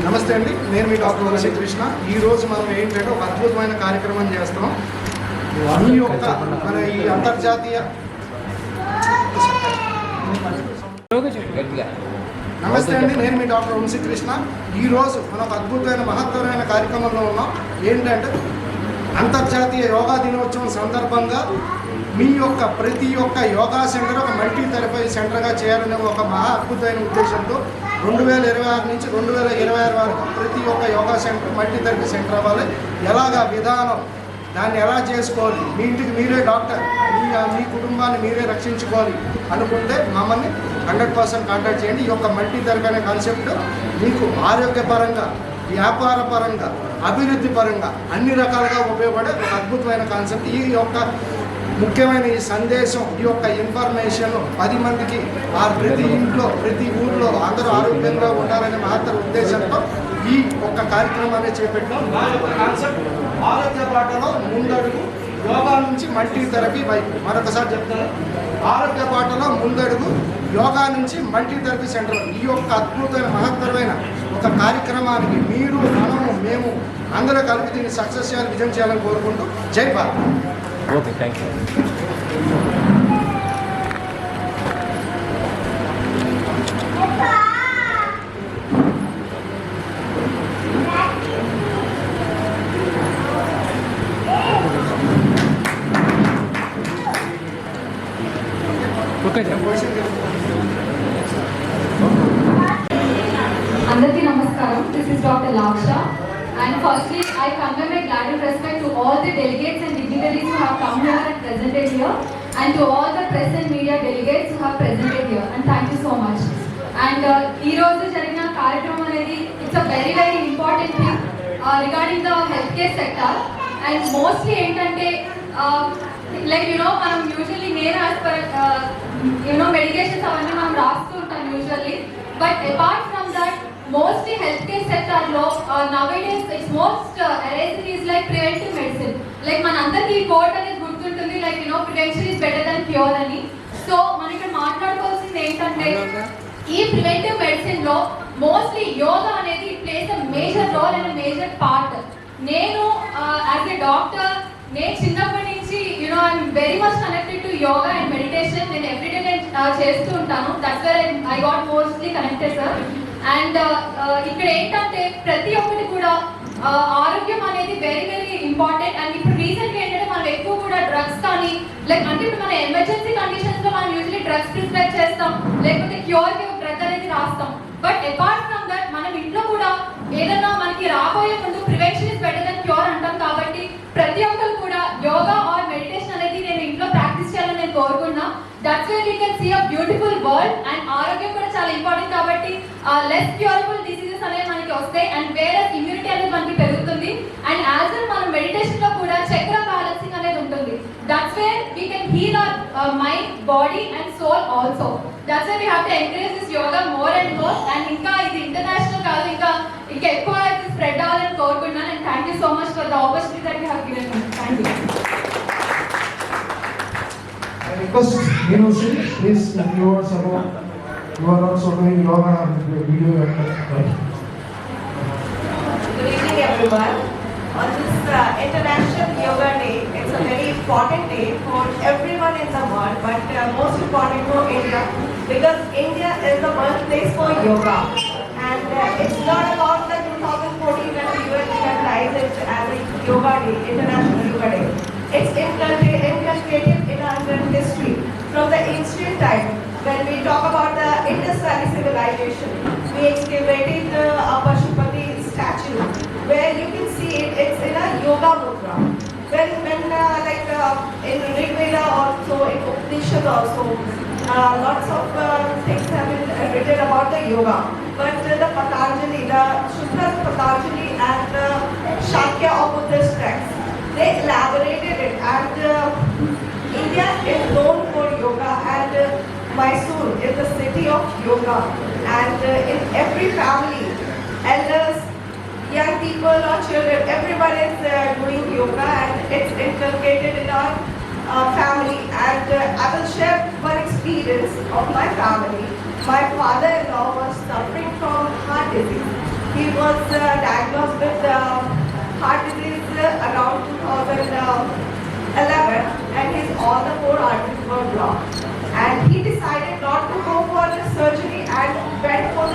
నమస్తే అండి, నేను మీ డాక్టర్ వనసి కృష్ణ. ఈరోజు మనం ఏంటంటే ఒక అద్భుతమైన కార్యక్రమం చేస్తాం. ఈ యొక్క మన ఈ అంతర్జాతీయ నమస్తే అండి, నేను మీ డాక్టర్ వంశీకృష్ణ. ఈరోజు మనం ఒక అద్భుతమైన మహత్తరమైన కార్యక్రమంలో ఉన్నాం. ఏంటంటే అంతర్జాతీయ యోగా దినోత్సవం సందర్భంగా మీ యొక్క ప్రతి ఒక్క యోగా సెంటర్ ఒక మల్టీ థెరపీ సెంటర్గా చేయాలనే ఒక మహా అద్భుతమైన ఉద్దేశంతో 2026 నుంచి 2026 వరకు ప్రతి ఒక్క yoga centre multi therapy centre అవ్వాలి. ఎలాగా విధానం, దాన్ని ఎలా చేసుకోవాలి, మీ ఇంటికి మీరే డాక్టర్, మీ కుటుంబాన్ని మీరే రక్షించుకోవాలి అనుకుంటే మమ్మల్ని 100% కాంటాక్ట్ చేయండి. ఈ యొక్క మల్టీ థెరపీ అనే కాన్సెప్ట్ మీకు ఆరోగ్యపరంగా, వ్యాపార పరంగా, అభివృద్ధి పరంగా అన్ని రకాలుగా ఉపయోగపడే ఒక అద్భుతమైన కాన్సెప్ట్. ఈ యొక్క ముఖ్యమైన ఈ సందేశం, ఈ యొక్క ఇన్ఫర్మేషన్ 10 మందికి ప్రతి ఇంట్లో, ప్రతి ఊర్లో అందరూ ఆరోగ్యంగా ఉండాలనే మహత్తర ఉద్దేశంతో ఈ ఒక్క కార్యక్రమాన్ని చేపట్టాం. నా యొక్క కాన్సెప్ట్ ఆరోగ్య బాటలో ముందడుగు, యోగా నుంచి మల్టీ థెరపీ వైపు. మరొకసారి చెప్తాను, ఆరోగ్య బాటలో ముందడుగు, యోగా నుంచి మల్టీ థెరపీ సెంటర్. ఈ యొక్క అద్భుతమైన మహత్తరమైన ఒక కార్యక్రమానికి మీరు, మనము, మేము అందరూ కలిపి దీన్ని సక్సెస్ చేయాలి, విజయం చేయాలని కోరుకుంటూ జై భారత్. Okay, thank you. అందరికీ నమస్కారం. This is Dr. Laksha, and firstly I convey my gratitude respect to all the delegates and dignitaries who have come here and presented here, and to all the press and media delegates who have presented here, and thank you so much. And ee roju jarigina కార్యక్రమం అనేది it's a very important thing regarding the healthcare sector, and mostly ఏంటంటే like మనం యూజువల్లీ నేను as per మెడికేషన్స్ అవన్నీ మనం రాస్తూ ఉంటాం usually, but apart from that mostly healthcare sector lo nowadays it's most erasing is like preventive medicine. Like manandariki quote అనేది గుర్తుంటుంది, like prevention is better than cure అని. సో మనం ఇక్కడ మాట్లాడుకోవాల్సింది ఏంటంటే ఈ ప్రివెంటివ్ మెడిసిన్ లో మోస్ట్లీ యోగా అనేది places a major role and major part. నేను యాజ్ ఎ డాక్టర్, నేను చిన్నప్పటి నుంచి I'm very much connected to yoga and meditation. నేను ఎవ్రీడే నేను చేస్తూ ఉంటాను. That's where I got mostly connected sir. And ఇక్కడ ఏంటంటే ప్రతి ఒక్కటి కూడా ఆరోగ్యం అనేది వెరీ ఇంపార్టెంట్. అండ్ ఇప్పుడు రీసెంట్గా ఏంటంటే మనం ఎక్కువ కూడా డ్రగ్స్ కానీ లైక్ అంటే ఇప్పుడు మన ఎమర్జెన్సీ కండిషన్స్ లో మనం యూజువల్లీ డ్రగ్స్ ప్రిస్క్రైబ్ చేస్తాం, లేకపోతే క్యూర్ కి ఒక డ్రగ్ అనేది రాస్తాం. బట్ అపార్ట్ ఫ్రమ్ దట్ మనం ఇంట్లో కూడా ఏదన్నా మనకి రాబోయే ముందు prevention is better than cure అంటాం. కాబట్టి ప్రతి ఒక్కరు కూడా యోగా ఆర్ మెడిటేషన్ అనేది నేను ఇంట్లో ప్రాక్టీస్ చేయాలని నేను కోరుకున్నా. That's way we can see a beautiful world. And ఆరోగ్యం కూడా చాలా ఇంపార్టెంట్ కాబట్టి లెస్ క్యూరబుల్ డిసీజెస్ అనేవి మనకి వస్తాయి, అండ్ వేరే ఇమ్యూనిటీ అనేది మనకి పెరుగుతుంది. అండ్ యాజ్ వెల్ మనం మెడిటేషన్ లో కూడా చక్ర బ్యాలెన్సింగ్ అనేది ఉంటుంది. That's way we can heal our mind, body and soul also. That's way we have to encourage this yoga more and more. And ఇంకా ఇది ఇంటర్నేషనల్ కాదు, ఇంకా ఎక్కువ స్ప్రెడ్ అవ్వాలని కోరుకుంటున్నాను. And thank you so much for the opportunity that you have given me. Thank you. I request Menusi, please give us about you are also doing yoga video. Good evening everyone. On this International Yoga Day, it's a very important day for everyone in the world, but most important for India, because India is the birthplace for yoga. And it's not about the 2014 when the UN recognized it as a Yoga Day, International Yoga Day. It's inculcated in our history from the ancient time. When we talk about the Indus Valley civilization, we excavated a Pashupati statue where you can see it's in a yoga mudra. When in Rig Veda also, in Upanishad also, lots of things have been written about the yoga. But the Patanjali, the Sutras Patanjali and the Shakya of Buddhist texts, they elaborated it, and India is known for yoga, and Mysore is the city of yoga, and in every family, elders, young people or children, everyone is doing yoga, and it's inculcated in our family. And I will share one experience of my family. My father-in-law was suffering from heart disease. He was diagnosed with heart disease around 2011, and all the 4 arteries were blocked. And he decided not to go for the surgery and went for the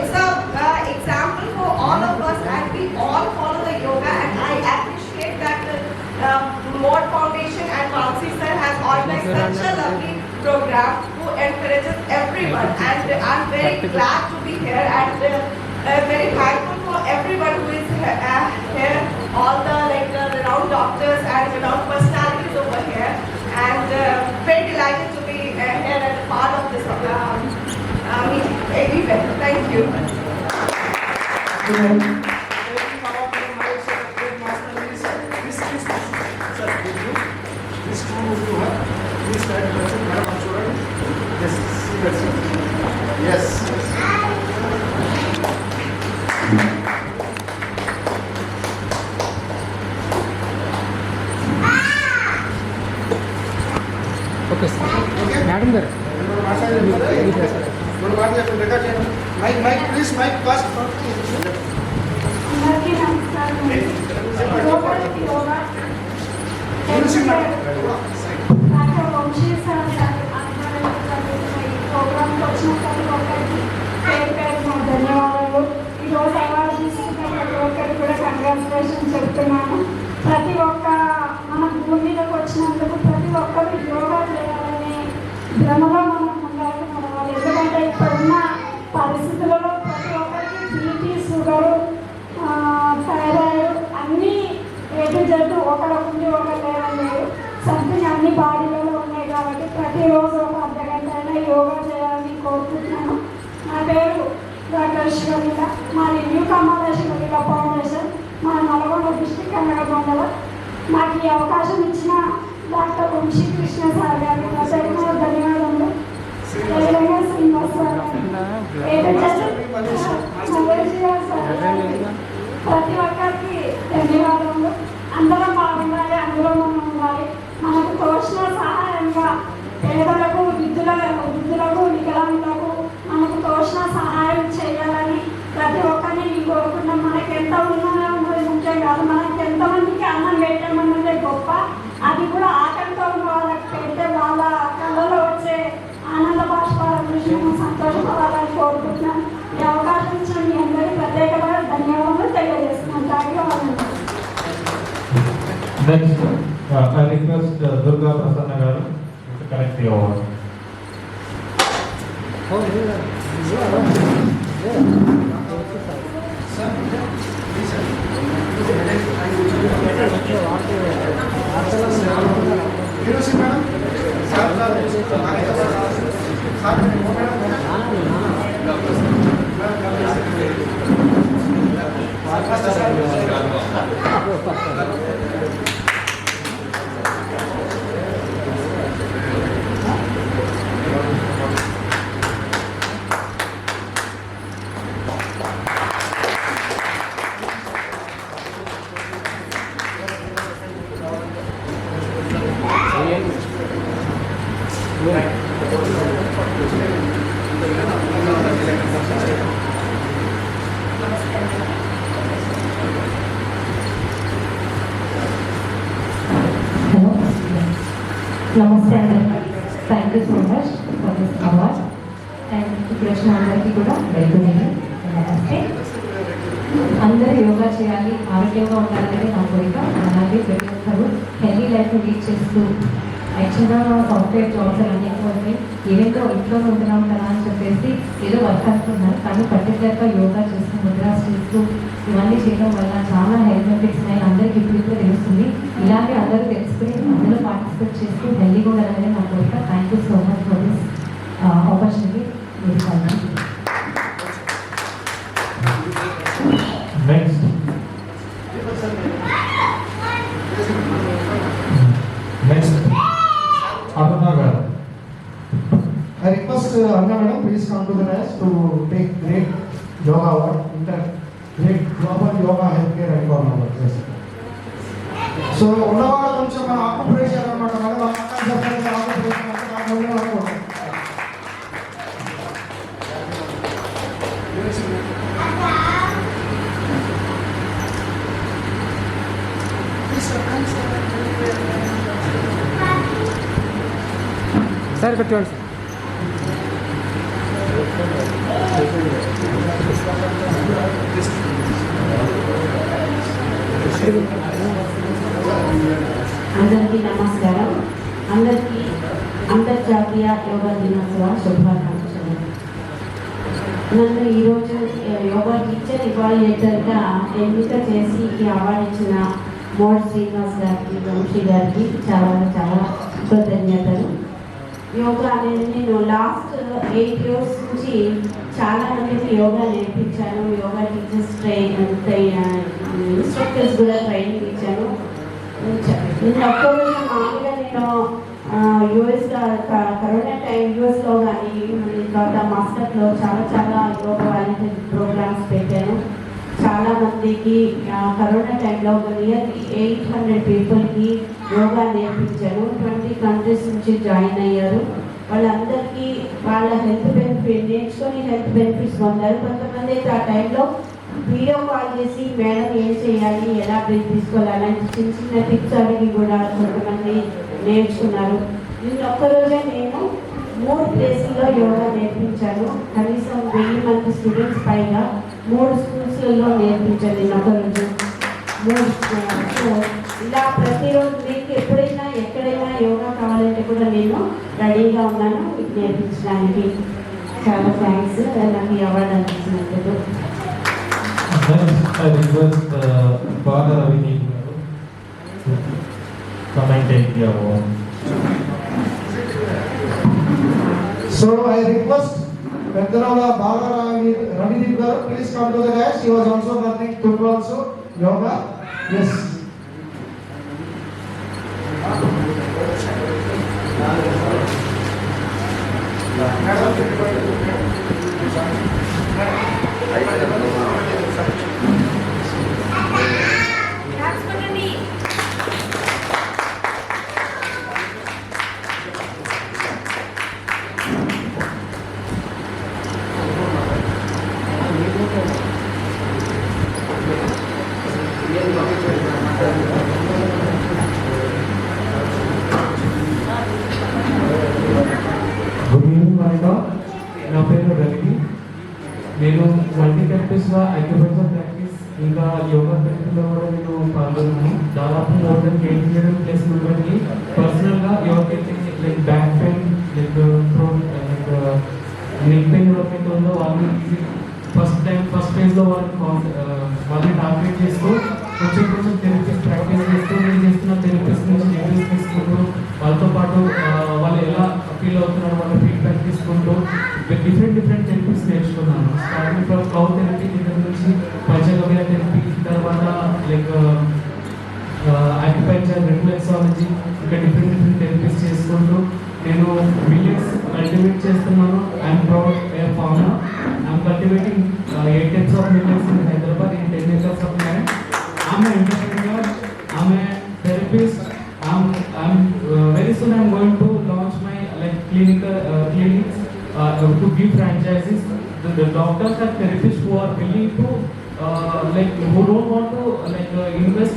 it's a example for all of us, and we all follow the yoga, and I appreciate that Mod Foundation and Mansi sir has organized such a lovely program who encourages everyone, and I'm very glad to be here, and very thankful for everyone who is here, all the renowned doctors and renowned personalities over here, and very delighted to be here and a part of this event. Thank you. Yes. Okay sir madam గారు మైక్ ప్లీజ్ మైక్ ఫస్ట్ అందరికీ నమస్కారం. డాక్టర్ వంశీ సార్ ప్రోగ్రామ్కి వచ్చిన ప్రతి ఒక్కరికి పేరు పేరు ధన్యవాదాలు. ఈరోజు అవార్డు తీసుకున్న ప్రతి ఒక్కరికి కూడా కంగ్రాచులేషన్ చెప్తున్నాను. ప్రతి ఒక్క మన భూమి మీదకి వచ్చినందుకు ప్రతి ఒక్కరు యోగా చేయాలనే భ్రమలో మనం ముందరకు నడవాలి. ఎందుకంటే ఇప్పుడున్న పరిస్థితులలో ప్రతి ఒక్కరికి బీపీ, షుగరు, థైరాయిడ్ అన్నీ ఏటు జట్టు ఒకరికి ఒకరు లేవలేదు. సంథింగ్ అన్ని బాడీలలో ఉన్నాయి కాబట్టి ప్రతిరోజు ఒక అర్ధగంట అయినా యోగా చేయాలని కోరుకుంటున్నాను. నా పేరు డాక్టర్ శివలీల, మాది న్యూ కమాల శివలీల ఫౌండేషన్, మా నల్గొండ డిస్ట్రిక్ట్ కన్నడగొండల. నాకు ఈ అవకాశం ఇచ్చిన డాక్టర్ వంశీ కృష్ణ సార్ గారికి ప్రత్యేకమైన ధన్యవాదాలు. అదేవిధంగా శ్రీనివాస్ సార్ ప్రతి ఒక్కరికి ధన్యవాదాలు. అందరం బాగుండాలి, అందులో మనం ఉండాలి. మనకు తోచిన సహాయంగా పేదలకు, వృద్ధులకు, వికలాంగులకు మనకు తోచిన సహాయం చేయాలని ప్రతి ఒక్కరిని నేను కోరుకున్నాం. మనకి ఎంత ఉన్నదో ఉన్నది ముఖ్యం కాదు, మనకి ఎంతమందికి అన్నం పెట్టామన్నదే గొప్ప. అది కూడా ఆకలితో ఉన్న వాళ్ళకి పెడితే వాళ్ళ కళ్ళలో వచ్చే ఆనంద బాష్పాలను చూసి మనం సంతోషపడాలని కోరుకుంటున్నాం. ఈ అవకాశం ఇచ్చిన మీ అందరికీ ప్రత్యేకమైన ధన్యవాదాలు తెలియజేస్తున్నాను. ధన్యవాదాలు. Next I request Durga Prasanna garu to collect the award. నమస్తే అందరికీ. Thank you so much for this award. And ఇప్పుడు వచ్చిన అందరికీ కూడా వెరీ గుడ్ ఈవినింగ్. నమస్తే. అందరూ యోగా చేయాలి, ఆరోగ్యంగా ఉండాలనేది నా కోరిక. అలాగే ప్రతి ఒక్కరు హెల్దీ లైఫ్ని లీడ్ చేస్తూ యాక్చువల్గా సాఫ్ట్వేర్ జాబ్స్ అన్నీ ఎక్కువైపోయి ఏదో ఇంట్లోనే ఉంటున్నాం కదా అని చెప్పేసి ఏదో వర్క్ అనుకున్నారు. కానీ పర్టికులర్గా యోగా చేస్తూ ముద్రాస్ చేస్తూ ఇవన్నీ చేయడం వల్ల చాలా హెల్త్ బెనిఫిట్స్ ఉన్నాయి. అందరికీ ఇప్పుడు తెలుస్తుంది. ఇలాగే అందరూ తెలుసుకుని అందులో పార్టిసిపేట్ చేస్తూ హెల్దీగా ఉండాలనేది నా కోరిక. Thank you so much for this opportunity. Next. Next. Aruna garu. I request Anna madam, please come to the dais to take great yoga award, great global yoga healthcare icon award. Yes. So ఉన్నవాళ్ళు కొంచెం మన ఆక్యుపేషన్ అన్నమాట, మన ఆక్యుపేషన్ సార్ పెట్టండి సార్. అందరికీ నమస్కారం. అందరికీ అంతర్జాతీయ యోగా దినోత్సవ శుభాకాంక్షలు. నన్ను ఈరోజు యోగా టీచర్ ఇవాల్యుయేటర్గా ఎన్నిక చేసి ఈ అవార్డు ఇచ్చిన మోడ్ శ్రీనివాస్ గారికి, వంశీ గారికి చాలా చాలా కృతజ్ఞతలు. యోగా అనేది నేను లాస్ట్ 8 years నుంచి చాలా మందికి యోగా నేర్పించాను. యోగా టీచర్స్ ఇన్స్ట్రక్టర్స్ కూడా ట్రైనింగ్ ఇచ్చాను. నేను ఒక్కరోజు మామూలుగా నేను యూఎస్లో కరోనా టైం యూఎస్లో కానీ తర్వాత మస్కట్లో చాలా యోగా వాలంటీర్ ప్రోగ్రామ్స్ పెట్టాను. చాలా మందికి కరోనా టైంలో ఒక నియర్లీ 800 పీపుల్కి యోగా నేర్పించాను. 20 countries నుంచి జాయిన్ అయ్యారు. వాళ్ళందరికీ వాళ్ళ హెల్త్ బెనిఫిట్ నేర్చుకొని హెల్త్ బెనిఫిట్స్ పొందారు. కొంతమంది అయితే ఆ టైంలో వీడియో కాల్ చేసి మేడం ఏం చేయాలి, ఎలా బ్రీత్ తీసుకోవాలి అలాంటి చిన్న టిప్స్ అడిగి కూడా కొంతమంది నేర్చుకున్నారు. నిన్న ఒక్కరోజే నేను 3 ప్లేసుల్లో యోగా నేర్పించాను. కనీసం 1000 మంది స్టూడెంట్స్ పైగా 3 schools నేర్పించాను నిన్న ఒకరోజు. 3 ఇలా ప్రతిరోజు మీకు ఎప్పుడైనా ఎక్కడైనా యోగా కావాలంటే కూడా నేను రెడీగా ఉన్నాను మీకు నేర్పించడానికి. చాలా థ్యాంక్స్ నాకు ఈ అవార్డు అందించినందుకు. I request Father Avini to come and take the award. So I request Pedrala Bala Ravideep garu, please come to the dais. He was also learning Tumba also yoga. Yes. Good evening వారిగా, నా పేరు రవి. నేను మల్టీ థెరపిస్ట్గా అక్యుపంక్చర్ ప్రాక్టీస్ ఇంకా యోగా థెరపీలో కూడా నేను పాల్గొన్నాను. దాదాపు మోర్ దెన్ 800 ప్లస్ మెంబర్కి పర్సనల్గా yoga like back pain, like throat, like neck pain ఎవరికైతే ఉందో వాళ్ళని ఫస్ట్ ఫేజ్లో వాళ్ళని టార్గెట్ చేస్తూ కొంచెం థెరపీస్ ప్రాక్టీస్ చేస్తూ నేను చేస్తున్న థెరపీస్ నుంచి రివ్యూస్ తీసుకుంటూ వాళ్ళతో పాటు వాళ్ళు ఎలా ఫీల్ అవుతున్నారు వాళ్ళ ఫీడ్బ్యాక్ తీసుకుంటూ డిఫరెంట్ థెరపీస్ నేర్చుకున్నాను. స్టార్టింగ్ ఫ్రమ్ క్లౌడ్ థెరపీ దగ్గర నుంచి పంచగవ్య థెరపీ, తర్వాత లైక్ అక్యుపంక్చర్, రిఫ్లెక్సాలజీ, ఇంకా డిఫరెంట్ థెరపీస్ చేసుకుంటూ నేను మిలియన్స్ కల్టివేట్ చేస్తున్నాను. I'm proud a farmer. I'm cultivating 8 types of millets in Hyderabad in 10 acres of land. I'm an entrepreneur, I'm a therapist. Very soon I'm going to launch my clinics to give franchises. The doctors and therapists who are willing to who don't want to invest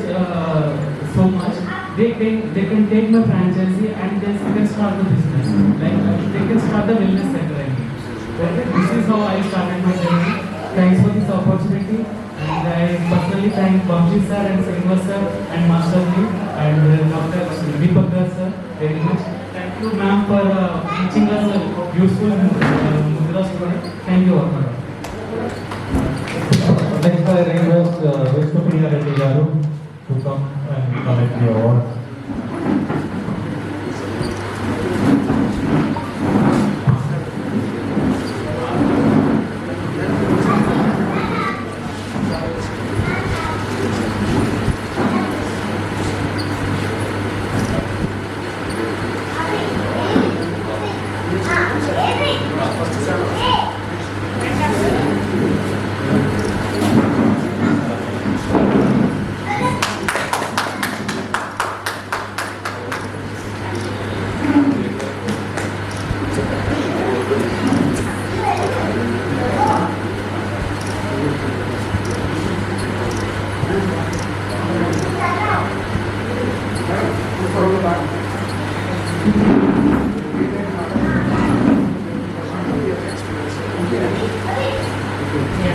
so much, they can take my franchisee and they can start the business. They can start the wellness center. Okay, this is how I started my journey. Thanks for this opportunity, and I personally thank Bamshi sir and Srinivas sir and Master Ji and Dr. Deepak sir very much. Thank you ma'am for teaching us useful mudras today. Thank you all. Next I request Vishnu Priya Reddy garu to come and collect the award.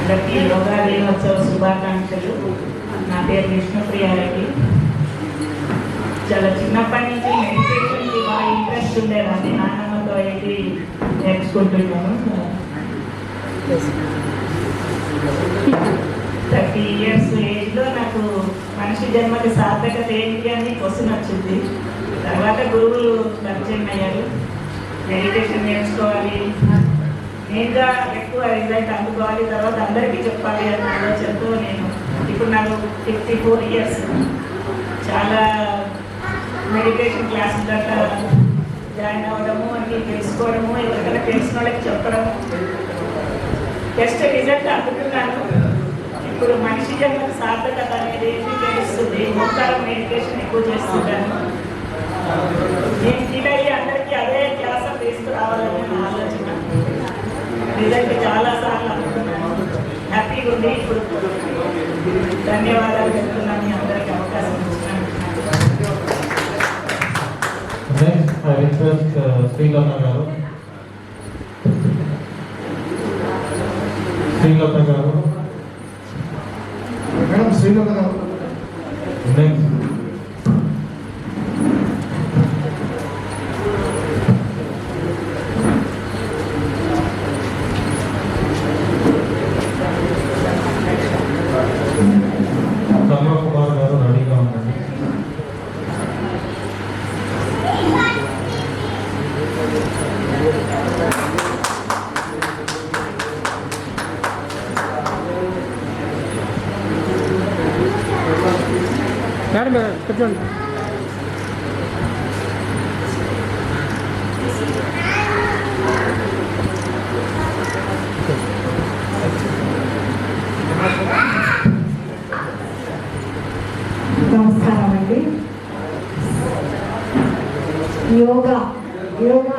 అందరికీ యోగా దినోత్సవ శుభాకాంక్షలు. నా పేరు విష్ణుప్రియారెడ్డి. చాలా చిన్నప్పటి నుంచి మెడిటేషన్కి బాగా ఇంట్రెస్ట్ ఉండేదాన్ని. నాన్నమ్మతో వెళ్ళి నేర్చుకుంటున్నాను. 30 years ఏజ్లో నాకు మనిషి జన్మకి సార్థకత ఏంటి అని క్వశ్చన్ వచ్చింది. తర్వాత గురువులు పరిచయం అయ్యారు. మెడిటేషన్ నేర్చుకోవాలి, నేనుగా ఎక్కువ రిజల్ట్ అందుకోవాలి, తర్వాత అందరికీ చెప్పాలి అన్న ఆలోచనతో నేను ఇప్పుడు నాకు 54 years చాలా మెడిటేషన్ క్లాసులలో జాయిన్ అవ్వడము, అన్ని తెలుసుకోవడము, ఎవరికైనా తెలిసిన వాళ్ళకి చెప్పడము, బెస్ట్ రిజల్ట్ అందుకున్నాను. ఇప్పుడు మనిషి జన్మకు సార్థకత అనేది ఏంటి తెలుస్తుంది. ఓంకారం మెడిటేషన్ ఎక్కువ చేస్తుంటాను. నేను ఫీల్ అయ్యి అందరికీ అదే క్లాస్ తీసుకురావాలని నా ఆలోచన. రిజల్ట్ చాలాసార్లు అందుకున్నాను. హ్యాపీగా ఉంది. ఇప్పుడు ధన్యవాదాలు చెప్తున్నాను మీ అందరికీ అవకాశం ఇచ్చినందుకు. Next, I request Srilata garu. Srilata garu. Madam Srilatha గారు. Next. Karma Kumar garu రెడీగా ఉండండి. మేడం కూర్చోండి. నమస్కారం అండి. యోగా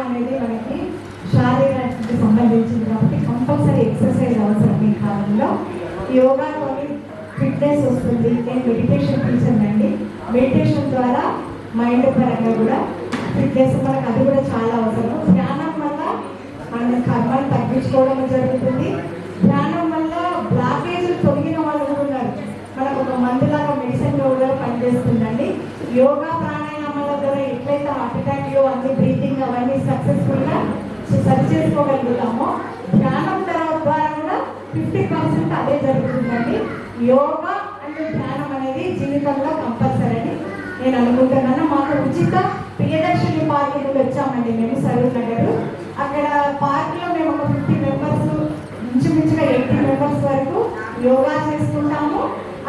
అనేది మనకి శారీరానికి సంబంధించింది కాబట్టి కంపల్సరీ ఎక్సర్సైజ్ అవసరం. ఈ కాలంలో యోగాతోని ఫిట్నెస్ వస్తుంది. నేను మెడిటేషన్ టీచర్ అండి. మెడిటేషన్ ద్వారా మైండ్ పరంగా కూడా ఫిట్నెస్ మనకు అది కూడా చాలా అవసరం. ధ్యానం వల్ల మన కర్మను తగ్గించుకోవడం జరుగుతుంది. ధ్యానం వల్ల బ్లాకేజీలు తొలగిన వాళ్ళు కూడా ఉన్నారు. మనకు ఒక మందులాగా మెడిసిన్ కూడా పనిచేస్తుందండి. యోగా ప్రాణాయామాల ద్వారా ఎట్లయితే హార్ట్ అటాక్లు అన్ని బ్రీతింగ్ అవన్నీ సక్సెస్ఫుల్గా సరి చేసుకోగలుగుతామో ధ్యానం ద్వారా కూడా 50% అదే జరుగుతుందండి. యోగా అండ్ ధ్యానం అనేది జీవితంలో కంపల్సరీ అని నేను అనుకుంటున్నాను. మాకు ఉచిత ప్రియదర్శిని పార్క్ నుండి వచ్చామండి మేము సరూర్ నగర్. అక్కడ పార్క్లో మేము ఒక 50 మెంబర్స్ ఇంచుమించుగా 80 మెంబర్స్ వరకు యోగా చేసుకుంటాము.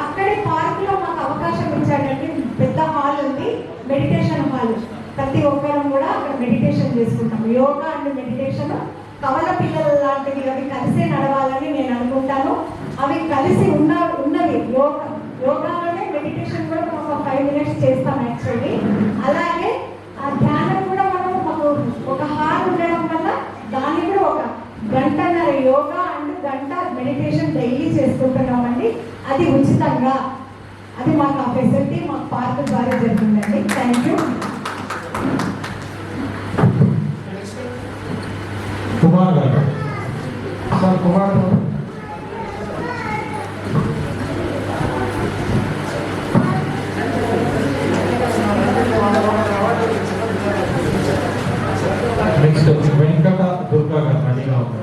అక్కడే పార్క్లో మాకు అవకాశం ఇచ్చాడండి. పెద్ద హాల్ ఉంది, మెడిటేషన్ హాల్. ప్రతి ఒక్కరం కూడా అక్కడ మెడిటేషన్ చేసుకుంటాం. యోగా అండ్ మెడిటేషన్ కవల పిల్లలు లాంటివి అవి కలిసే నడవాలని నేను అనుకుంటాను. అవి కలిసి ఉన్నవి. యోగాలోనే మెడిటేషన్ కూడా మనం ఒక 5 minutes చేస్తాం యాక్చువల్లీ. అలాగే ఆ ధ్యానం కూడా మనం ఒక హాల్ ఉండడం వల్ల దాన్ని కూడా ఒక గంటన్నర యోగా అండ్ గంట మెడిటేషన్ డైలీ చేసుకుంటున్నామండి. అది ఉచితంగా. అది మాకు ఆ ఫెసిలిటీ మాకు పార్క్ ద్వారా జరుగుతుందండి. Thank you. కుమార్ గారు. సార్ కుమార్ గారు. నెక్స్ట్ వెంకట దుర్గా గారు రెడీగా ఉన్నారు.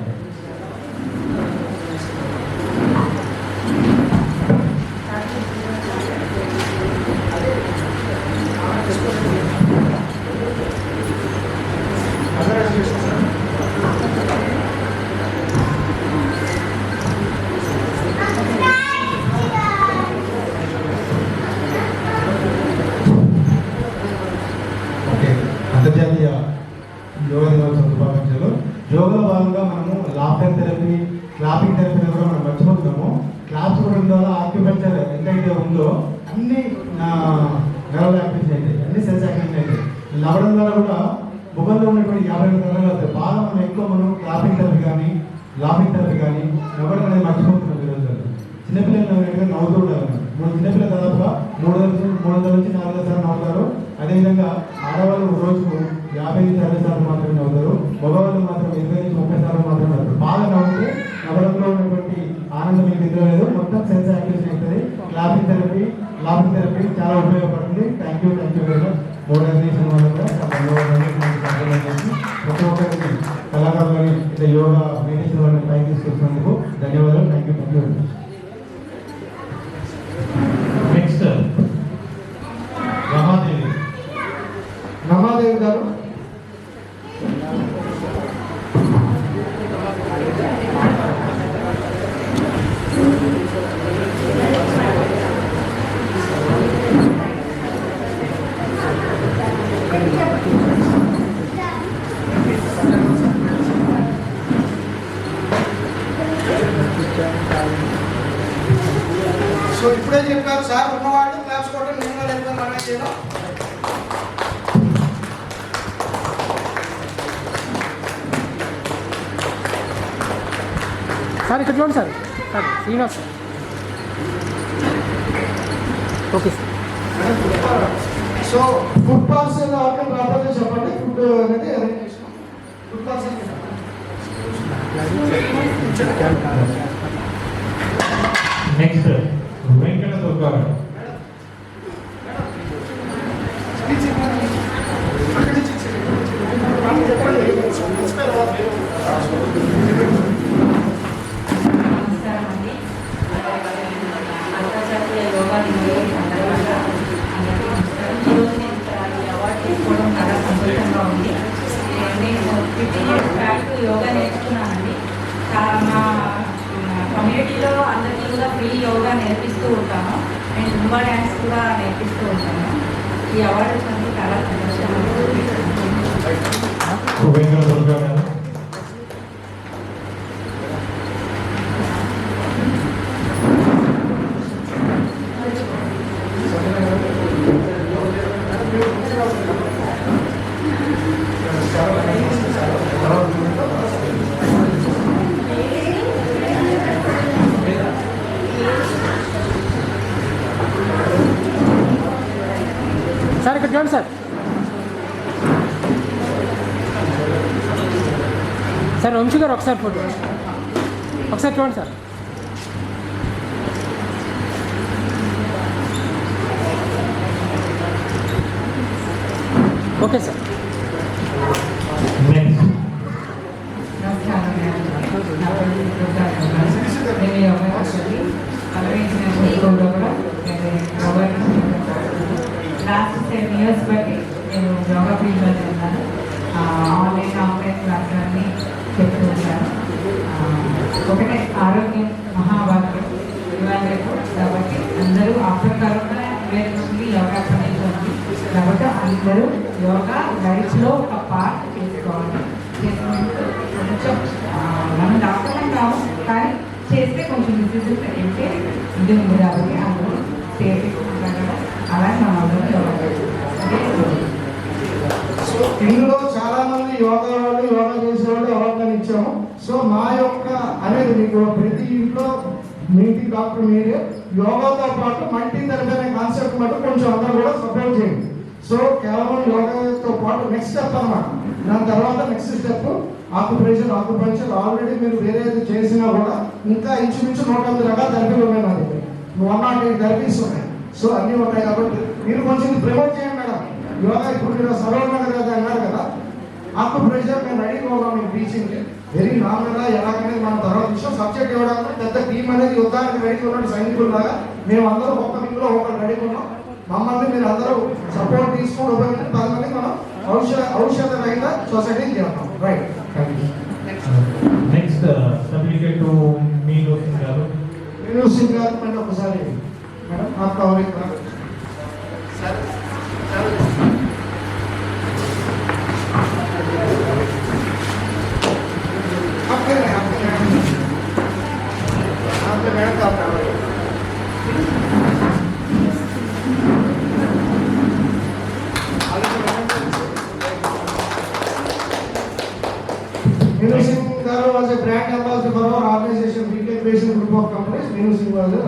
అంతర్జాతీయ యోగా దినోత్సవం శుభాకాంక్షలు. యోగాలో భాగంగా మనము లాఫ్టర్ థెరపీ, క్లాపింగ్ థెరపీ కూడా మనం మర్చిపోతున్నాము. క్లాప్స్ కొట్టడం ద్వారా ఆక్యుపంచర్ ఎంతైతే ఉందో అన్ని నెరవలు యాక్టివేషన్ అవుతాయి, అన్ని సెల్స్ యాక్టివేషన్ అవుతాయి. నవ్వడం ద్వారా కూడా ముఖంలో ఉన్నటువంటి 50 నెలలు అవుతాయి. బాగా మనం క్లాపింగ్ థెరపీ కానీ లాఫింగ్ థెరపీ కానీ నవ్వడం అనేది మర్చిపోతున్నాం ఈ రోజుల్లో. చిన్నపిల్లలు నవ్వుతూ ఉంటారు. చిన్నపిల్లలు దాదాపుగా 300 నుంచి 400 సార్లు నవ్వుతారు. అదేవిధంగా ఆడవాళ్ళు రోజుకు 50-60 సార్లు మాత్రమే నవ్వుతారు. మగవాళ్ళు మాత్రం 20-30 సార్లు మాత్రమే నవ్వుతారు. బాగా నవ్వుతూ నవ్వడంలో ఉన్నటువంటి ఆనందం మీకు నిద్ర లేదు. మొత్తం సెన్స్ యాక్టివేషన్ అవుతుంది. లాఫింగ్ థెరపీ చాలా ఉపయోగపడుతుంది. Thank you very much. Modernisation వాళ్ళు కూడా ధన్యవాదాలు. ప్రతి ఒక్కరికి కళాకారులని ఇట్లా యోగా మెడిటేషన్ వాళ్ళని పైకి తీసుకొచ్చినందుకు ధన్యవాదాలు. Thank you very much. Next Ramadevi గారు. సో ఇప్పుడే చెప్పారు సార్, ఉన్నవాళ్ళు క్లాప్స్ కొట్టండి, నేను కూడా ఎక్కువ మేనేజ్ చేయడం. సార్ ఇక్కడ చూడండి sir. Sir Srinivas sir. Okay sir. So food parcel order రాకపోతే చెప్పండి. ఫుడ్ అనేది అరేంజ్ చేస్తాం. Food parcel next Venkata Durga గారు. నమస్కారం అండి. అంతర్జాతీయ యోగా దినోత్సవం సందర్భంగా అందరికీ నమస్కారం. ఈరోజు నేను ఈ అవార్డు తీసుకోవడం చాలా సంతోషంగా ఉంది. నేను 15 years బ్యాక్ యోగా నేర్చుకున్నానండి. మా కమ్యూనిటీలో అందరికీ కూడా ఫ్రీ యోగా నేర్పిస్తూ ఉంటాను. నేను జుంబా డ్యాన్స్ కూడా నేర్పిస్తూ ఉంటాను. ఈ అవార్డు వచ్చినందుకు చాలా సంతోషంగా ఉంది. వెంకట దుర్గా గారు. సార్ ఇక్కడ చూడండి సార్. సార్ వంశీ గారు ఒకసారి ఫోటో ఒకసారి చూడండి సార్. Okay sir. నెక్స్ట్ నమస్కారం. నేను యోగా చేసి స్కూల్లో కూడా యోగా లాస్ట్ 10 years బట్టి నేను యోగా ఫీల్డ్లోనే ఉన్నాను. ఆన్లైన్ ఆఫ్లైన్ క్లాసులన్నీ చెప్తూ ఉంటాను. ఒకటే ఆరోగ్యం మహాభాగ్యం ఇవాళ రేపు. కాబట్టి అందరూ ఆఫ్టర్ కరోనా ఇవేంటి యోగా పనిచేస్తుంది. కాబట్టి అందరూ యోగా లైఫ్లో ఒక పార్ట్ చేసుకోవాలి. కొంచెం మనం డాక్టర్లం కావు, కానీ చేస్తే కొంచెం డిసీజెస్ తగ్గితే ఇది ఉంది. కాబట్టి అందరూ సేఫ్ ఉంటారు. అలాగే మనం అందరం యోగా చేస్తాం. సో ఇందులో చాలా మంది యోగా వాళ్ళు, యోగా చేసే వాళ్ళు అవగాహన ఇచ్చాము. సో మా యొక్క అనేది మీకు ప్రతి ఇంట్లో మీటి డాక్టర్ మీరే యోగాతో పాటు మల్టీ థెరపీ అనే కాన్సెప్ట్ మటు కొంచెం అందరూ కూడా సపోర్ట్ చేయండి. సో కేవలం యోగాతో పాటు నెక్స్ట్ స్టెప్ అన్నమాట. దాని తర్వాత నెక్స్ట్ స్టెప్ ఆక్యుపంచర్. ఆల్రెడీ మీరు వేరేది చేసినా కూడా ఇంకా ఇంచుమించు 180 రకాల థెరపీలు ఉన్నాయి. మా దగ్గర 108 థెరపీస్ ఉన్నాయి. సో అన్నీ ఉంటాయి. కాబట్టి మీరు కొంచెం ప్రమోట్ చేయండి మేడం. యోగా ఇప్పుడు మీరు సర్వనగర్ కదా అన్నారు కదా, ఆక్యుప్రెషర్ మేము రెడీగా ఉన్నాం. మీకు టీచింగ్ వెరీ నార్మల్గా ఎలాగనేది మనం తర్వాత విషయం సబ్జెక్ట్ ఇవ్వడానికి పెద్ద టీం అనేది యుద్ధానికి రెడీగా ఉన్నట్టు సైనికుల్లాగా మేము అందరూ ఒక్క వింగ్లో ఒకరు రెడీగా ఉన్నాం. మమ్మల్ని మీరు అందరూ సపోర్ట్ తీసుకొని ఉపయోగించి 10 మందికి మనం ఔషధ రహిత సొసైటీని చేస్తాం. Right. Next certificate to Minoo Singh గారు. మీనూ సింగ్ గారు అంటే ఒకసారి madam sir Meenu Singh garu was a brand ambassador for our organization, Retail Based Group of Companies. Meenu Singh was a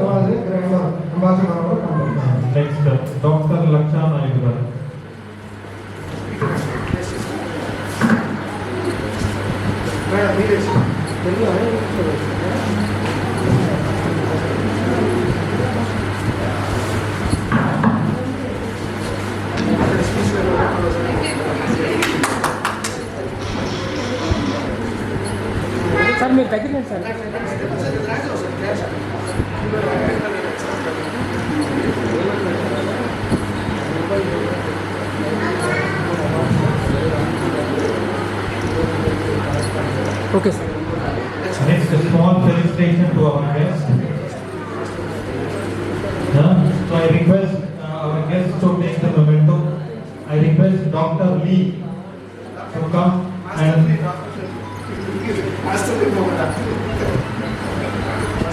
brand ambassador for our company. Next doctor లక్షా నాయుడు గారు. presentation to our guest. So I request our guests to take the memento. I request Dr. Lee to come and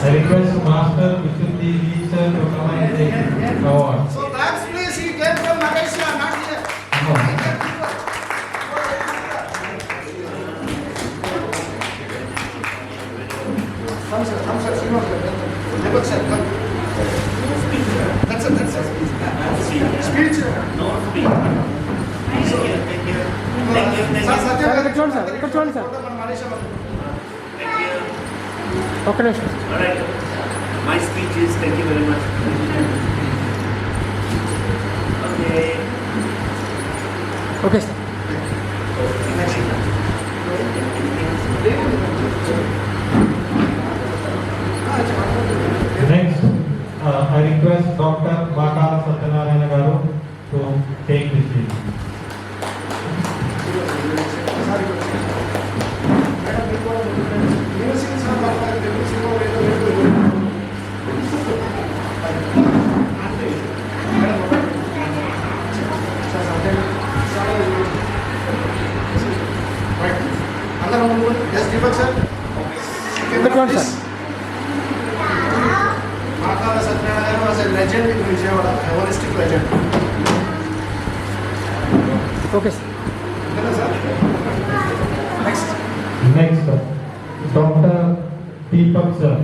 I request Master Vishuddhi Lee sir to come and take the award. So thanks please, he came from Malaysia, not here. Come sir, Srinivas sir. Never sir, come. That's it. Speech. No speech. Sir ఇక్కడ చూడండి సార్ ఒక్క నిమిషం. My speech is thank you very much. Okay. Okay sir. Next, I request Dr. Bakala Satyanarayana Garu to take the stage. Yes, Deepak sir. ఇక్కడ చూడండి sir. Bakala Satyanarayana was a legend in Vijayawada, a holistic legend. Okay sir. Next. Next, Dr. Deepak sir.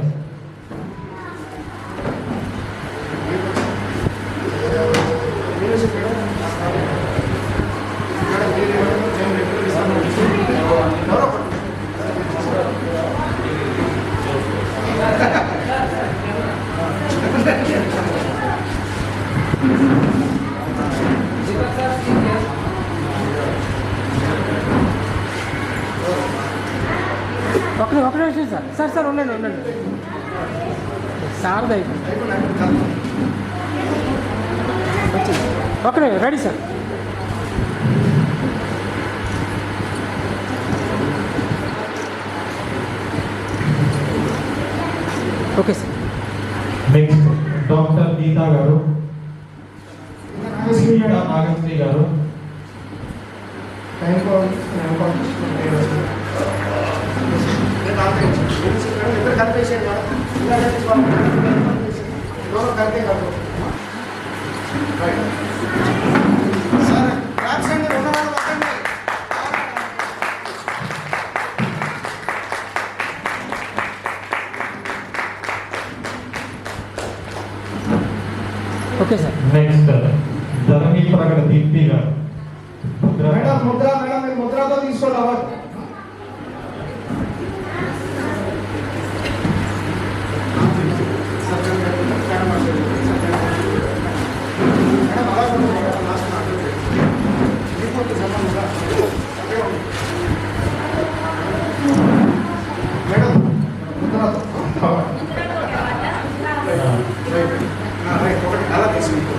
ఒక నిమిషం సార్ ఉండండి sir okay ready sir. Okay sir. Next, Dr. Geeta Garu. Geeta Nagasri Garu. Okay sir. Next, Dharani Pragada Deepti Garu. Madam Mudra మీరు ముద్రతో తీసుకోండి అవార్డు. మేడం ముద్రతో అలా తీసుకుంటాం.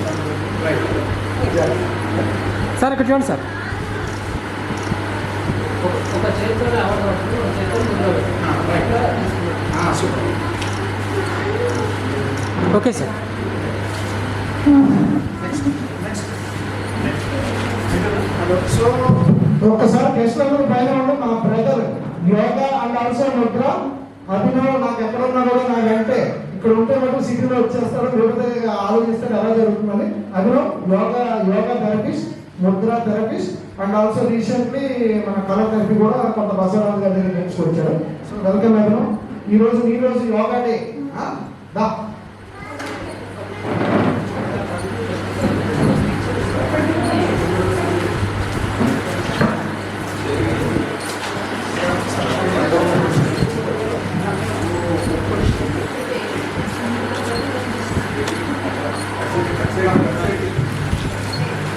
సార్ ఇక్కడ చూడండి సార్. Okay sir. సో ఒక్కసారి గెస్ట్ అందరూ పైన ఉండి మా brother yoga and also Mudra Abhinav నాకు ఎక్కడ ఉన్నా కూడా నా వెంటే ఇక్కడ ఉంటే మటు సిటీలో వచ్చేస్తాడు, లేకపోతే ఆలోచిస్తాడు ఎలా జరుగుతుందని. Abhinav yoga therapist, Mudra therapist and also recently మన కలర్ థెరపీ కూడా కొంత బసవరాజు గారి దగ్గర నేర్చుకొచ్చాడు. So welcome Abhinav. ఈ రోజు యోగా డే. దా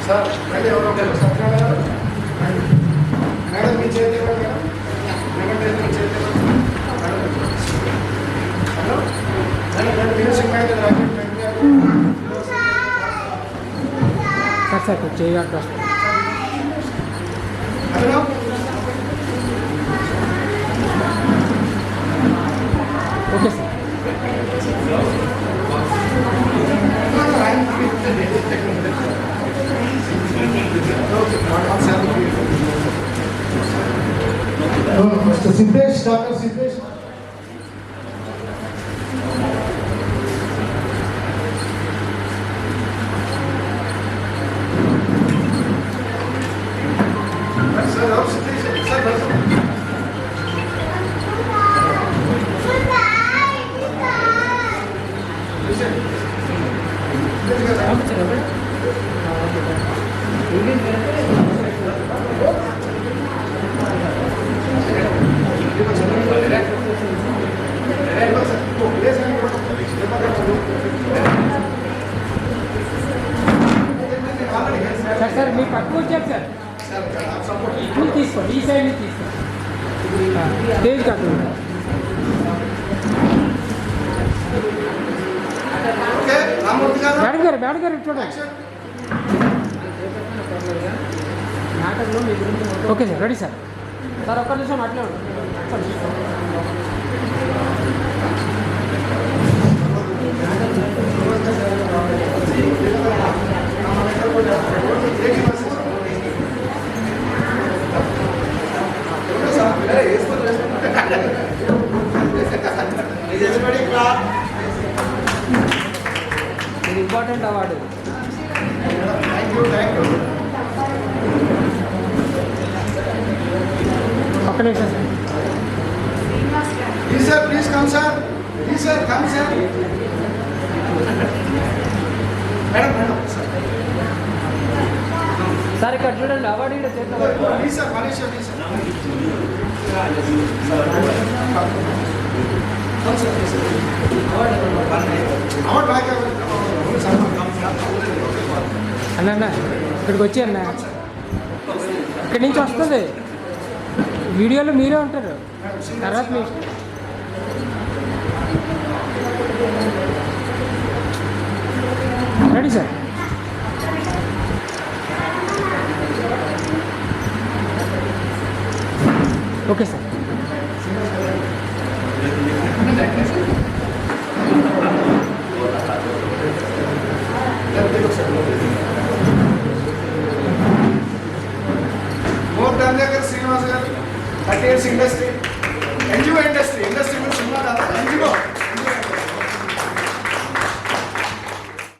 సార్ అయితే ఎవరో సత్యనారాయణ మేడం మీ చేతి మేడం మీ చేతి హలో మ్యూజిక్ అయితే సార్ చేయాలి. Hello okay sir. Siddhesh, doctor Siddhesh. Sir sir మీ పక్కకు వచ్చారు సార్, మీరు తీసుకోండి, ఈ సైడ్ నుంచి తీసుకోండి, స్టేజ్ కాదు. మేడం గారు చూడండి. నాటకంలో మీ గురించి okay sir, ready sir. Sir ఒక్క నిమిషం మాట్లాడండి. ఇది ఇంపార్టెంట్ అవార్డు. ఒక్క నిమిషం sir. Please come sir. Please sir, come sir. Madam, sir. Sir ఇక్కడ చూడండి, అవార్డు ఇక్కడ చేద్దాం. Please sir, Manisha, please sir. Come sir, please sir. Award back. అన్న ఇక్కడికి వచ్చి అన్న, ఇక్కడి నుంచి వస్తుంది, వీడియోలో మీరే ఉంటారు, తర్వాత మీ ready sir. Okay sir. More than Srinivas garu, 30 years industry.